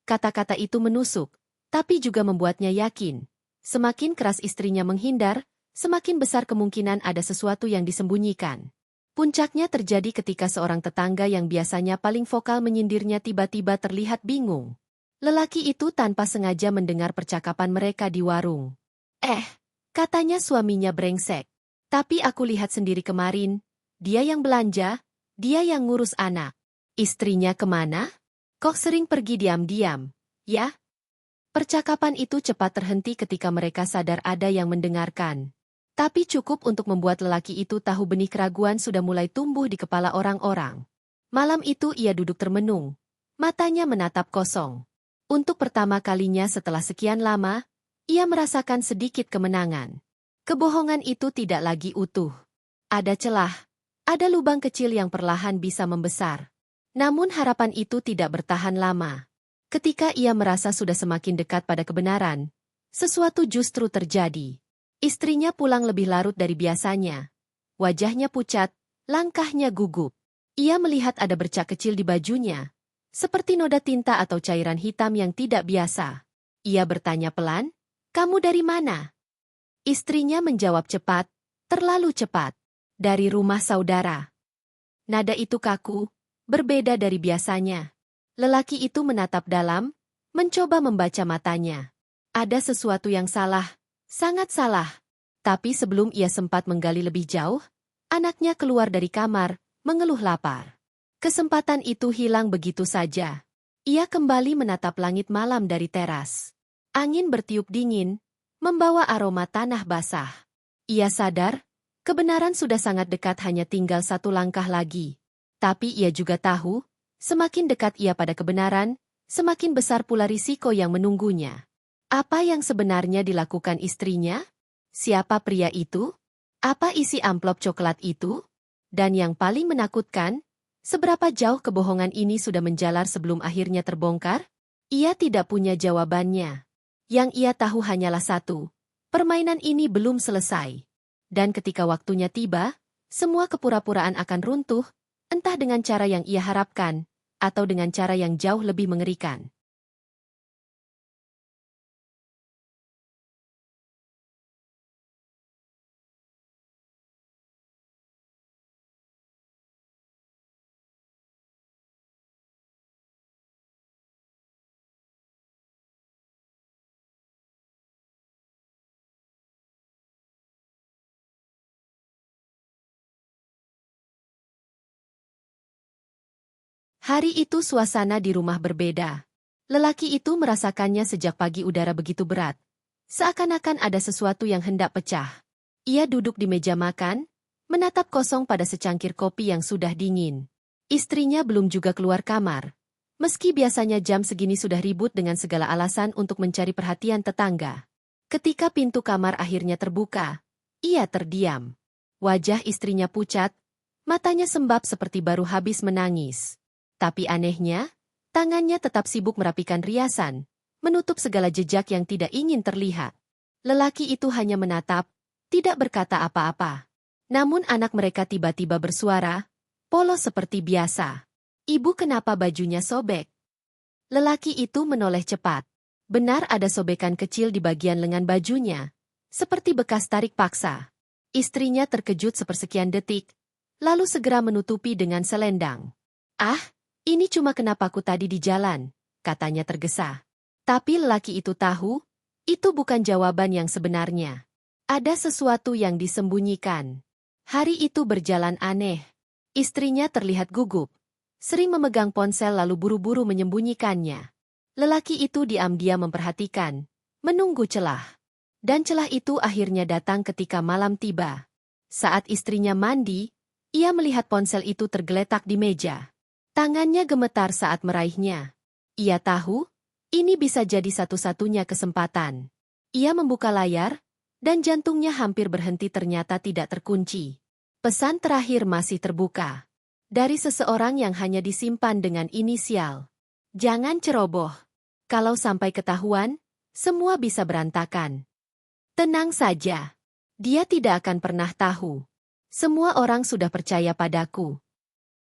Kata-kata itu menusuk, tapi juga membuatnya yakin. Semakin keras istrinya menghindar, semakin besar kemungkinan ada sesuatu yang disembunyikan. Puncaknya terjadi ketika seorang tetangga yang biasanya paling vokal menyindirnya tiba-tiba terlihat bingung. Lelaki itu tanpa sengaja mendengar percakapan mereka di warung. Katanya suaminya brengsek. Tapi aku lihat sendiri kemarin, dia yang belanja, dia yang ngurus anak. Istrinya kemana? Kok sering pergi diam-diam, ya? Percakapan itu cepat terhenti ketika mereka sadar ada yang mendengarkan. Tapi cukup untuk membuat lelaki itu tahu benih keraguan sudah mulai tumbuh di kepala orang-orang. Malam itu ia duduk termenung, matanya menatap kosong. Untuk pertama kalinya setelah sekian lama, ia merasakan sedikit kemenangan. Kebohongan itu tidak lagi utuh. Ada celah, ada lubang kecil yang perlahan bisa membesar. Namun harapan itu tidak bertahan lama. Ketika ia merasa sudah semakin dekat pada kebenaran, sesuatu justru terjadi. Istrinya pulang lebih larut dari biasanya. Wajahnya pucat, langkahnya gugup. Ia melihat ada bercak kecil di bajunya, seperti noda tinta atau cairan hitam yang tidak biasa. Ia bertanya pelan, "Kamu dari mana?" Istrinya menjawab cepat, terlalu cepat. "Dari rumah saudara." Nada itu kaku, berbeda dari biasanya. Lelaki itu menatap dalam, mencoba membaca matanya. Ada sesuatu yang salah. Sangat salah. Tapi sebelum ia sempat menggali lebih jauh, anaknya keluar dari kamar, mengeluh lapar. Kesempatan itu hilang begitu saja. Ia kembali menatap langit malam dari teras. Angin bertiup dingin, membawa aroma tanah basah. Ia sadar, kebenaran sudah sangat dekat, hanya tinggal satu langkah lagi. Tapi ia juga tahu, semakin dekat ia pada kebenaran, semakin besar pula risiko yang menunggunya. Apa yang sebenarnya dilakukan istrinya? Siapa pria itu? Apa isi amplop coklat itu? Dan yang paling menakutkan, seberapa jauh kebohongan ini sudah menjalar sebelum akhirnya terbongkar? Ia tidak punya jawabannya. Yang ia tahu hanyalah satu, permainan ini belum selesai. Dan ketika waktunya tiba, semua kepura-puraan akan runtuh, entah dengan cara yang ia harapkan, atau dengan cara yang jauh lebih mengerikan. Hari itu suasana di rumah berbeda. Lelaki itu merasakannya sejak pagi udara begitu berat. Seakan-akan ada sesuatu yang hendak pecah. Ia duduk di meja makan, menatap kosong pada secangkir kopi yang sudah dingin. Istrinya belum juga keluar kamar. Meski biasanya jam segini sudah ribut dengan segala alasan untuk mencari perhatian tetangga. Ketika pintu kamar akhirnya terbuka, ia terdiam. Wajah istrinya pucat, matanya sembab seperti baru habis menangis. Tapi anehnya, tangannya tetap sibuk merapikan riasan, menutup segala jejak yang tidak ingin terlihat. Lelaki itu hanya menatap, tidak berkata apa-apa. Namun anak mereka tiba-tiba bersuara, polos seperti biasa. Ibu, kenapa bajunya sobek? Lelaki itu menoleh cepat. Benar ada sobekan kecil di bagian lengan bajunya, seperti bekas tarik paksa. Istrinya terkejut sepersekian detik, lalu segera menutupi dengan selendang. Ah, ini cuma kenapaku tadi di jalan, katanya tergesa. Tapi lelaki itu tahu, itu bukan jawaban yang sebenarnya. Ada sesuatu yang disembunyikan. Hari itu berjalan aneh. Istrinya terlihat gugup, sering memegang ponsel lalu buru-buru menyembunyikannya. Lelaki itu diam-diam memperhatikan, menunggu celah. Dan celah itu akhirnya datang ketika malam tiba. Saat istrinya mandi, ia melihat ponsel itu tergeletak di meja. Tangannya gemetar saat meraihnya. Ia tahu, ini bisa jadi satu-satunya kesempatan. Ia membuka layar, dan jantungnya hampir berhenti ternyata tidak terkunci. Pesan terakhir masih terbuka. Dari seseorang yang hanya disimpan dengan inisial. Jangan ceroboh. Kalau sampai ketahuan, semua bisa berantakan. Tenang saja. Dia tidak akan pernah tahu. Semua orang sudah percaya padaku.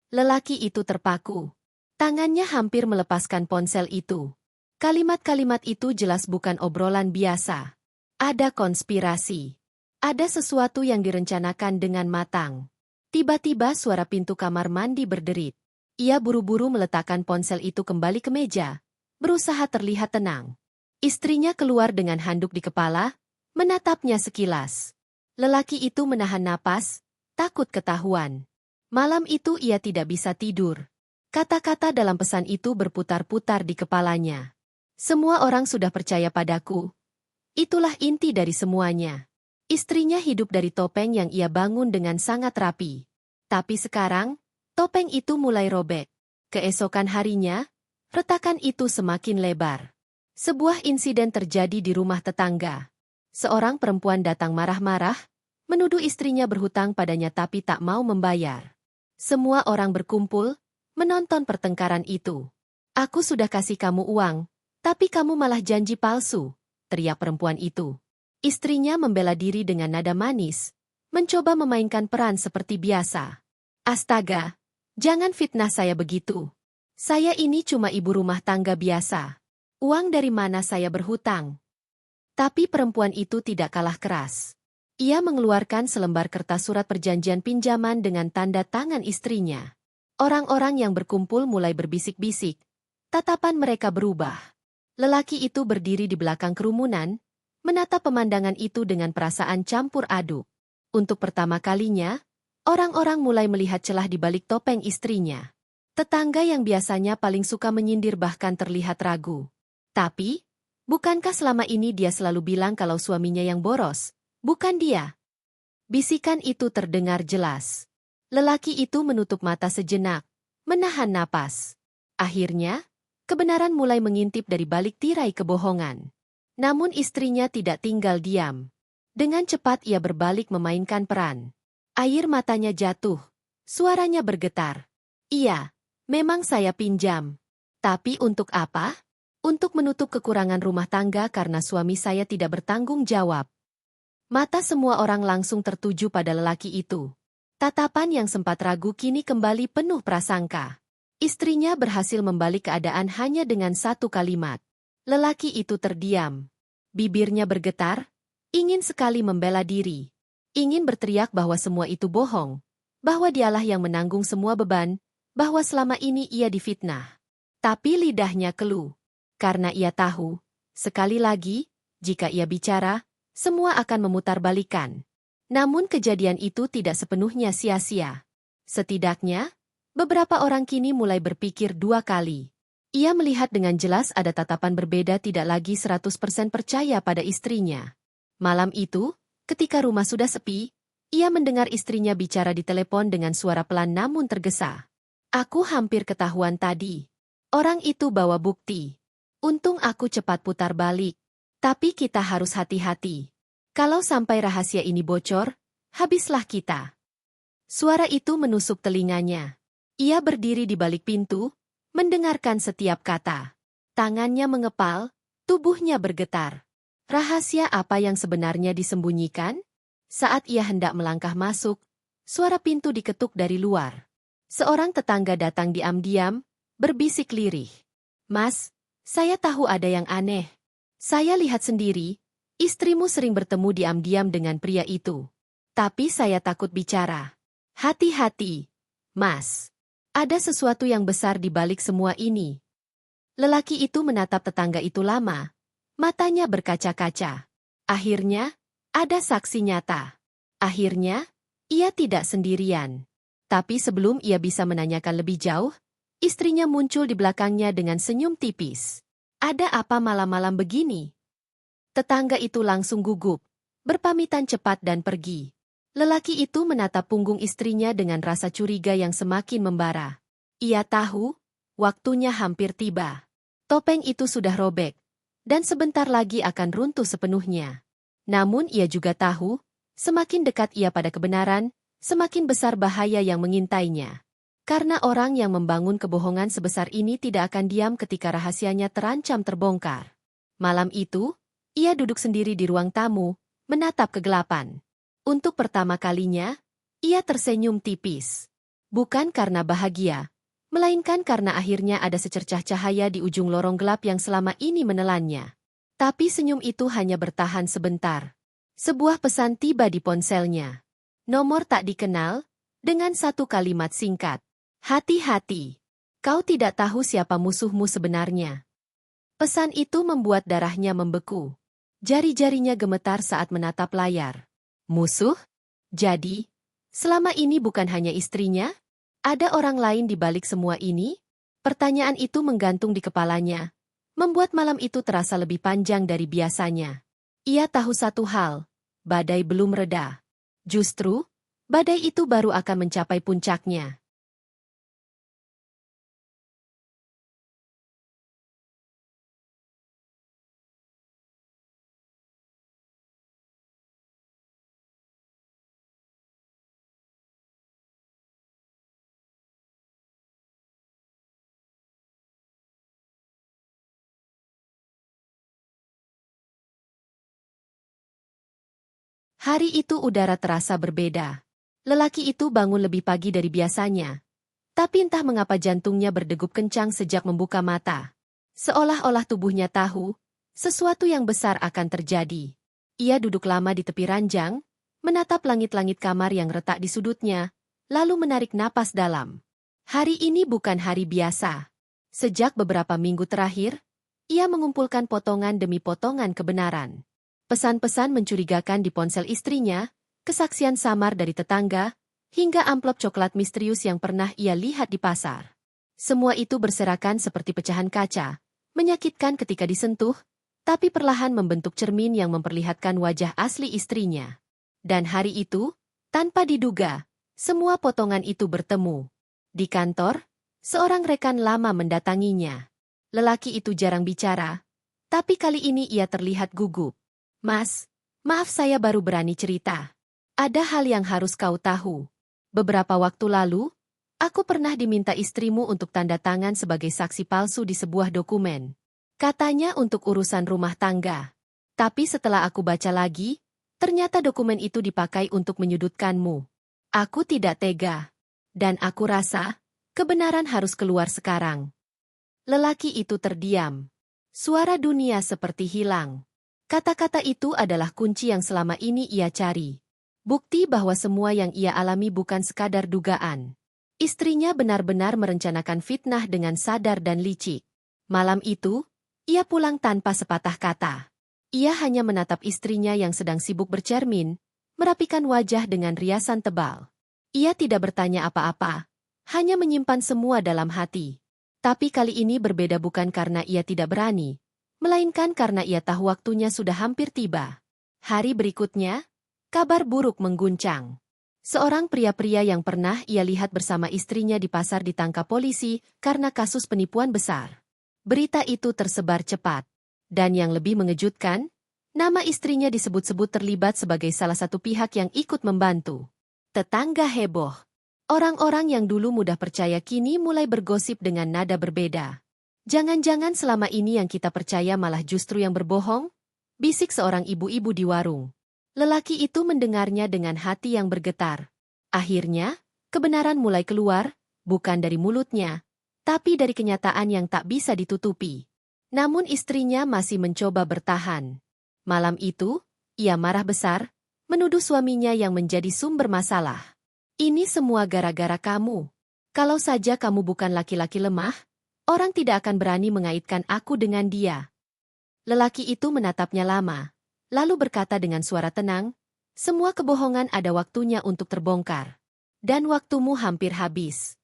Lelaki itu terpaku. Tangannya hampir melepaskan ponsel itu. Kalimat-kalimat itu jelas bukan obrolan biasa. Ada konspirasi. Ada sesuatu yang direncanakan dengan matang. Tiba-tiba suara pintu kamar mandi berderit. Ia buru-buru meletakkan ponsel itu kembali ke meja, berusaha terlihat tenang. Istrinya keluar dengan handuk di kepala, menatapnya sekilas. Lelaki itu menahan napas, takut ketahuan. Malam itu ia tidak bisa tidur. Kata-kata dalam pesan itu berputar-putar di kepalanya. Semua orang sudah percaya padaku. Itulah inti dari semuanya. Istrinya hidup dari topeng yang ia bangun dengan sangat rapi. Tapi sekarang, topeng itu mulai robek. Keesokan harinya, retakan itu semakin lebar. Sebuah insiden terjadi di rumah tetangga. Seorang perempuan datang marah-marah, menuduh istrinya berhutang padanya tapi tak mau membayar. Semua orang berkumpul, menonton pertengkaran itu. Aku sudah kasih kamu uang, tapi kamu malah janji palsu, teriak perempuan itu. Istrinya membela diri dengan nada manis, mencoba memainkan peran seperti biasa. Astaga, jangan fitnah saya begitu. Saya ini cuma ibu rumah tangga biasa. Uang dari mana saya berhutang? Tapi perempuan itu tidak kalah keras. Ia mengeluarkan selembar kertas surat perjanjian pinjaman dengan tanda tangan istrinya. Orang-orang yang berkumpul mulai berbisik-bisik. Tatapan mereka berubah. Lelaki itu berdiri di belakang kerumunan, menatap pemandangan itu dengan perasaan campur aduk. Untuk pertama kalinya, orang-orang mulai melihat celah di balik topeng istrinya. Tetangga yang biasanya paling suka menyindir bahkan terlihat ragu. Tapi, bukankah selama ini dia selalu bilang kalau suaminya yang boros? Bukan dia. Bisikan itu terdengar jelas. Lelaki itu menutup mata sejenak, menahan napas. Akhirnya, kebenaran mulai mengintip dari balik tirai kebohongan. Namun istrinya tidak tinggal diam. Dengan cepat ia berbalik memainkan peran. Air matanya jatuh. Suaranya bergetar. Iya, memang saya pinjam. Tapi untuk apa? Untuk menutup kekurangan rumah tangga karena suami saya tidak bertanggung jawab. Mata semua orang langsung tertuju pada lelaki itu. Tatapan yang sempat ragu kini kembali penuh prasangka. Istrinya berhasil membalik keadaan hanya dengan satu kalimat. Lelaki itu terdiam. Bibirnya bergetar, ingin sekali membela diri. Ingin berteriak bahwa semua itu bohong, bahwa dialah yang menanggung semua beban, bahwa selama ini ia difitnah. Tapi lidahnya keluh. Karena ia tahu, sekali lagi, jika ia bicara, semua akan memutarbalikan. Namun kejadian itu tidak sepenuhnya sia-sia. Setidaknya, Beberapa orang kini mulai berpikir dua kali. Ia melihat dengan jelas ada tatapan berbeda, tidak lagi 100% percaya pada istrinya. Malam itu, ketika rumah sudah sepi, ia mendengar istrinya bicara di telepon dengan suara pelan namun tergesa. Aku hampir ketahuan tadi. Orang itu bawa bukti. Untung aku cepat putar balik. Tapi kita harus hati-hati. Kalau sampai rahasia ini bocor, habislah kita. Suara itu menusuk telinganya. Ia berdiri di balik pintu, mendengarkan setiap kata. Tangannya mengepal, tubuhnya bergetar. Rahasia apa yang sebenarnya disembunyikan? Saat ia hendak melangkah masuk, suara pintu diketuk dari luar. Seorang tetangga datang diam-diam, berbisik lirih. "Mas, saya tahu ada yang aneh. Saya lihat sendiri, istrimu sering bertemu diam-diam dengan pria itu. Tapi saya takut bicara. Hati-hati, Mas. Ada sesuatu yang besar di balik semua ini." Lelaki itu menatap tetangga itu lama. Matanya berkaca-kaca. Akhirnya, ada saksi nyata. Akhirnya, ia tidak sendirian. Tapi sebelum ia bisa menanyakan lebih jauh, istrinya muncul di belakangnya dengan senyum tipis. "Ada apa malam-malam begini?" Tetangga itu langsung gugup, berpamitan cepat dan pergi. Lelaki itu menatap punggung istrinya dengan rasa curiga yang semakin membara. Ia tahu, waktunya hampir tiba. Topeng itu sudah robek, dan sebentar lagi akan runtuh sepenuhnya. Namun ia juga tahu, semakin dekat ia pada kebenaran, semakin besar bahaya yang mengintainya. Karena orang yang membangun kebohongan sebesar ini tidak akan diam ketika rahasianya terancam terbongkar. Malam itu, ia duduk sendiri di ruang tamu, menatap kegelapan. Untuk pertama kalinya, ia tersenyum tipis. Bukan karena bahagia, melainkan karena akhirnya ada secercah cahaya di ujung lorong gelap yang selama ini menelannya. Tapi senyum itu hanya bertahan sebentar. Sebuah pesan tiba di ponselnya. Nomor tak dikenal, dengan satu kalimat singkat. "Hati-hati, kau tidak tahu siapa musuhmu sebenarnya." Pesan itu membuat darahnya membeku. Jari-jarinya gemetar saat menatap layar. Musuh? Jadi, selama ini bukan hanya istrinya? Ada orang lain di balik semua ini? Pertanyaan itu menggantung di kepalanya, membuat malam itu terasa lebih panjang dari biasanya. Ia tahu satu hal, badai belum reda. Justru, badai itu baru akan mencapai puncaknya. Hari itu udara terasa berbeda. Lelaki itu bangun lebih pagi dari biasanya. Tapi entah mengapa jantungnya berdegup kencang sejak membuka mata. Seolah-olah tubuhnya tahu, sesuatu yang besar akan terjadi. Ia duduk lama di tepi ranjang, menatap langit-langit kamar yang retak di sudutnya, lalu menarik napas dalam. Hari ini bukan hari biasa. Sejak beberapa minggu terakhir, ia mengumpulkan potongan demi potongan kebenaran. Pesan-pesan mencurigakan di ponsel istrinya, kesaksian samar dari tetangga, hingga amplop coklat misterius yang pernah ia lihat di pasar. Semua itu berserakan seperti pecahan kaca, menyakitkan ketika disentuh, tapi perlahan membentuk cermin yang memperlihatkan wajah asli istrinya. Dan hari itu, tanpa diduga, semua potongan itu bertemu. Di kantor, seorang rekan lama mendatanginya. Lelaki itu jarang bicara, tapi kali ini ia terlihat gugup. "Mas, maaf saya baru berani cerita. Ada hal yang harus kau tahu. Beberapa waktu lalu, aku pernah diminta istrimu untuk tanda tangan sebagai saksi palsu di sebuah dokumen. Katanya untuk urusan rumah tangga. Tapi setelah aku baca lagi, ternyata dokumen itu dipakai untuk menyudutkanmu. Aku tidak tega. Dan aku rasa, kebenaran harus keluar sekarang." Lelaki itu terdiam. Suara dunia seperti hilang. Kata-kata itu adalah kunci yang selama ini ia cari. Bukti bahwa semua yang ia alami bukan sekadar dugaan. Istrinya benar-benar merencanakan fitnah dengan sadar dan licik. Malam itu, ia pulang tanpa sepatah kata. Ia hanya menatap istrinya yang sedang sibuk bercermin, merapikan wajah dengan riasan tebal. Ia tidak bertanya apa-apa, hanya menyimpan semua dalam hati. Tapi kali ini berbeda bukan karena ia tidak berani, melainkan karena ia tahu waktunya sudah hampir tiba. Hari berikutnya, kabar buruk mengguncang. Seorang pria-pria yang pernah ia lihat bersama istrinya di pasar ditangkap polisi karena kasus penipuan besar. Berita itu tersebar cepat. Dan yang lebih mengejutkan, nama istrinya disebut-sebut terlibat sebagai salah satu pihak yang ikut membantu. Tetangga heboh. Orang-orang yang dulu mudah percaya kini mulai bergosip dengan nada berbeda. Jangan-jangan selama ini yang kita percaya malah justru yang berbohong? Bisik seorang ibu-ibu di warung. Lelaki itu mendengarnya dengan hati yang bergetar. Akhirnya, kebenaran mulai keluar, bukan dari mulutnya, tapi dari kenyataan yang tak bisa ditutupi. Namun istrinya masih mencoba bertahan. Malam itu, ia marah besar, menuduh suaminya yang menjadi sumber masalah. Ini semua gara-gara kamu. Kalau saja kamu bukan laki-laki lemah, orang tidak akan berani mengaitkan aku dengan dia. Lelaki itu menatapnya lama, lalu berkata dengan suara tenang, semua kebohongan ada waktunya untuk terbongkar. Dan waktumu hampir habis.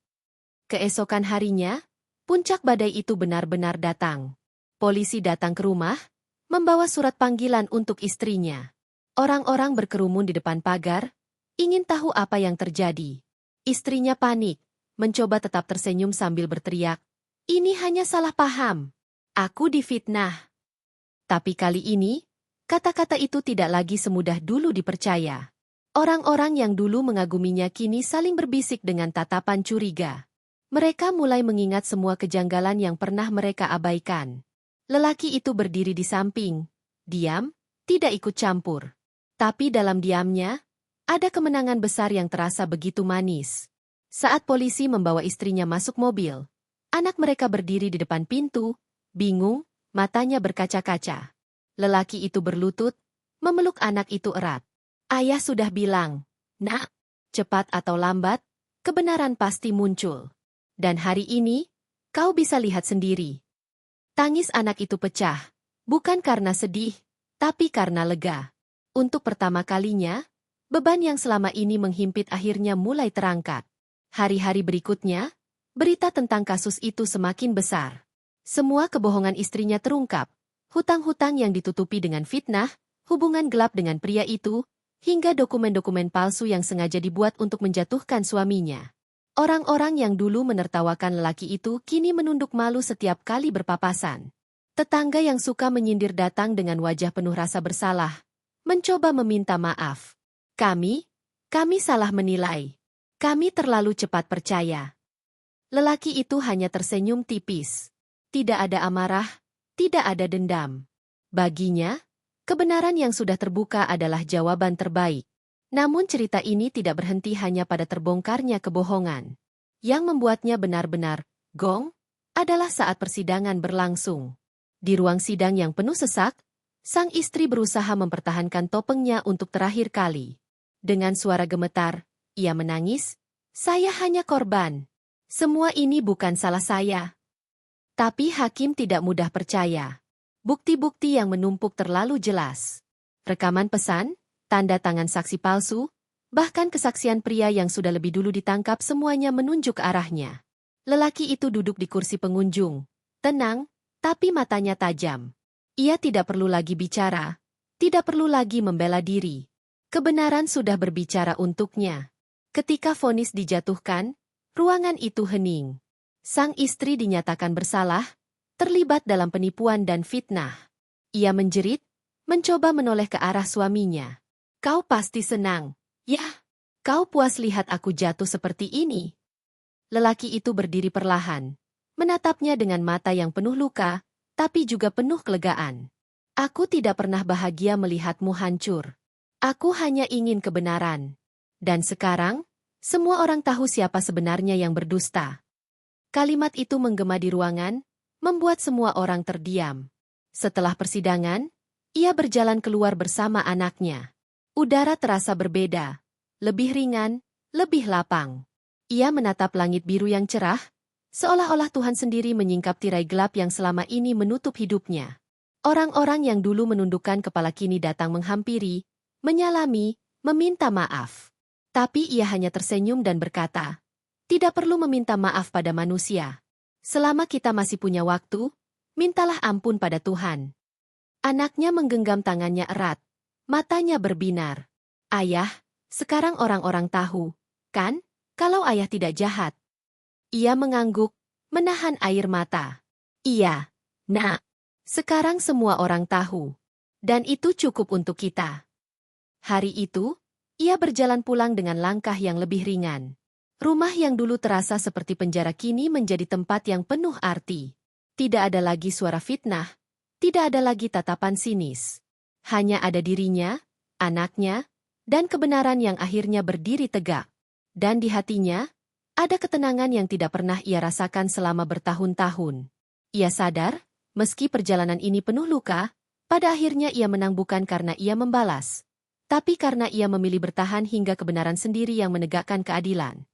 Keesokan harinya, puncak badai itu benar-benar datang. Polisi datang ke rumah, membawa surat panggilan untuk istrinya. Orang-orang berkerumun di depan pagar, ingin tahu apa yang terjadi. Istrinya panik, mencoba tetap tersenyum sambil berteriak, "Ini hanya salah paham. Aku difitnah." Tapi kali ini, kata-kata itu tidak lagi semudah dulu dipercaya. Orang-orang yang dulu mengaguminya kini saling berbisik dengan tatapan curiga. Mereka mulai mengingat semua kejanggalan yang pernah mereka abaikan. Lelaki itu berdiri di samping, diam, tidak ikut campur. Tapi dalam diamnya, ada kemenangan besar yang terasa begitu manis. Saat polisi membawa istrinya masuk mobil, anak mereka berdiri di depan pintu, bingung, matanya berkaca-kaca. Lelaki itu berlutut, memeluk anak itu erat. Ayah sudah bilang, "Nak, cepat atau lambat, kebenaran pasti muncul. Dan hari ini, kau bisa lihat sendiri." Tangis anak itu pecah, bukan karena sedih, tapi karena lega. Untuk pertama kalinya, beban yang selama ini menghimpit akhirnya mulai terangkat. Hari-hari berikutnya, berita tentang kasus itu semakin besar. Semua kebohongan istrinya terungkap, hutang-hutang yang ditutupi dengan fitnah, hubungan gelap dengan pria itu, hingga dokumen-dokumen palsu yang sengaja dibuat untuk menjatuhkan suaminya. Orang-orang yang dulu menertawakan lelaki itu kini menunduk malu setiap kali berpapasan. Tetangga yang suka menyindir datang dengan wajah penuh rasa bersalah, mencoba meminta maaf. Kami salah menilai. Kami terlalu cepat percaya." Lelaki itu hanya tersenyum tipis. Tidak ada amarah, tidak ada dendam. Baginya, kebenaran yang sudah terbuka adalah jawaban terbaik. Namun cerita ini tidak berhenti hanya pada terbongkarnya kebohongan. Yang membuatnya benar-benar gong adalah saat persidangan berlangsung. Di ruang sidang yang penuh sesak, sang istri berusaha mempertahankan topengnya untuk terakhir kali. Dengan suara gemetar, ia menangis, "Saya hanya korban. Semua ini bukan salah saya." Tapi hakim tidak mudah percaya. Bukti-bukti yang menumpuk terlalu jelas. Rekaman pesan, tanda tangan saksi palsu, bahkan kesaksian pria yang sudah lebih dulu ditangkap semuanya menunjuk ke arahnya. Lelaki itu duduk di kursi pengunjung, tenang, tapi matanya tajam. Ia tidak perlu lagi bicara, tidak perlu lagi membela diri. Kebenaran sudah berbicara untuknya. Ketika vonis dijatuhkan, ruangan itu hening. Sang istri dinyatakan bersalah, terlibat dalam penipuan dan fitnah. Ia menjerit, mencoba menoleh ke arah suaminya. "Kau pasti senang. Yah, kau puas lihat aku jatuh seperti ini." Lelaki itu berdiri perlahan, menatapnya dengan mata yang penuh luka, tapi juga penuh kelegaan. "Aku tidak pernah bahagia melihatmu hancur. Aku hanya ingin kebenaran. Dan sekarang, semua orang tahu siapa sebenarnya yang berdusta." Kalimat itu menggema di ruangan, membuat semua orang terdiam. Setelah persidangan, ia berjalan keluar bersama anaknya. Udara terasa berbeda, lebih ringan, lebih lapang. Ia menatap langit biru yang cerah, seolah-olah Tuhan sendiri menyingkap tirai gelap yang selama ini menutup hidupnya. Orang-orang yang dulu menundukkan kepala kini datang menghampiri, menyalami, meminta maaf. Tapi ia hanya tersenyum dan berkata, Tidak perlu meminta maaf pada manusia. Selama kita masih punya waktu, mintalah ampun pada Tuhan. Anaknya menggenggam tangannya erat. Matanya berbinar. Ayah, sekarang orang-orang tahu, kan, kalau ayah tidak jahat. Ia mengangguk, menahan air mata. Iya, Nak. Sekarang semua orang tahu. Dan itu cukup untuk kita. Hari itu, ia berjalan pulang dengan langkah yang lebih ringan. Rumah yang dulu terasa seperti penjara kini menjadi tempat yang penuh arti. Tidak ada lagi suara fitnah, tidak ada lagi tatapan sinis. Hanya ada dirinya, anaknya, dan kebenaran yang akhirnya berdiri tegak. Dan di hatinya, ada ketenangan yang tidak pernah ia rasakan selama bertahun-tahun. Ia sadar, meski perjalanan ini penuh luka, pada akhirnya ia menang bukan karena ia membalas, tapi karena ia memilih bertahan hingga kebenaran sendiri yang menegakkan keadilan.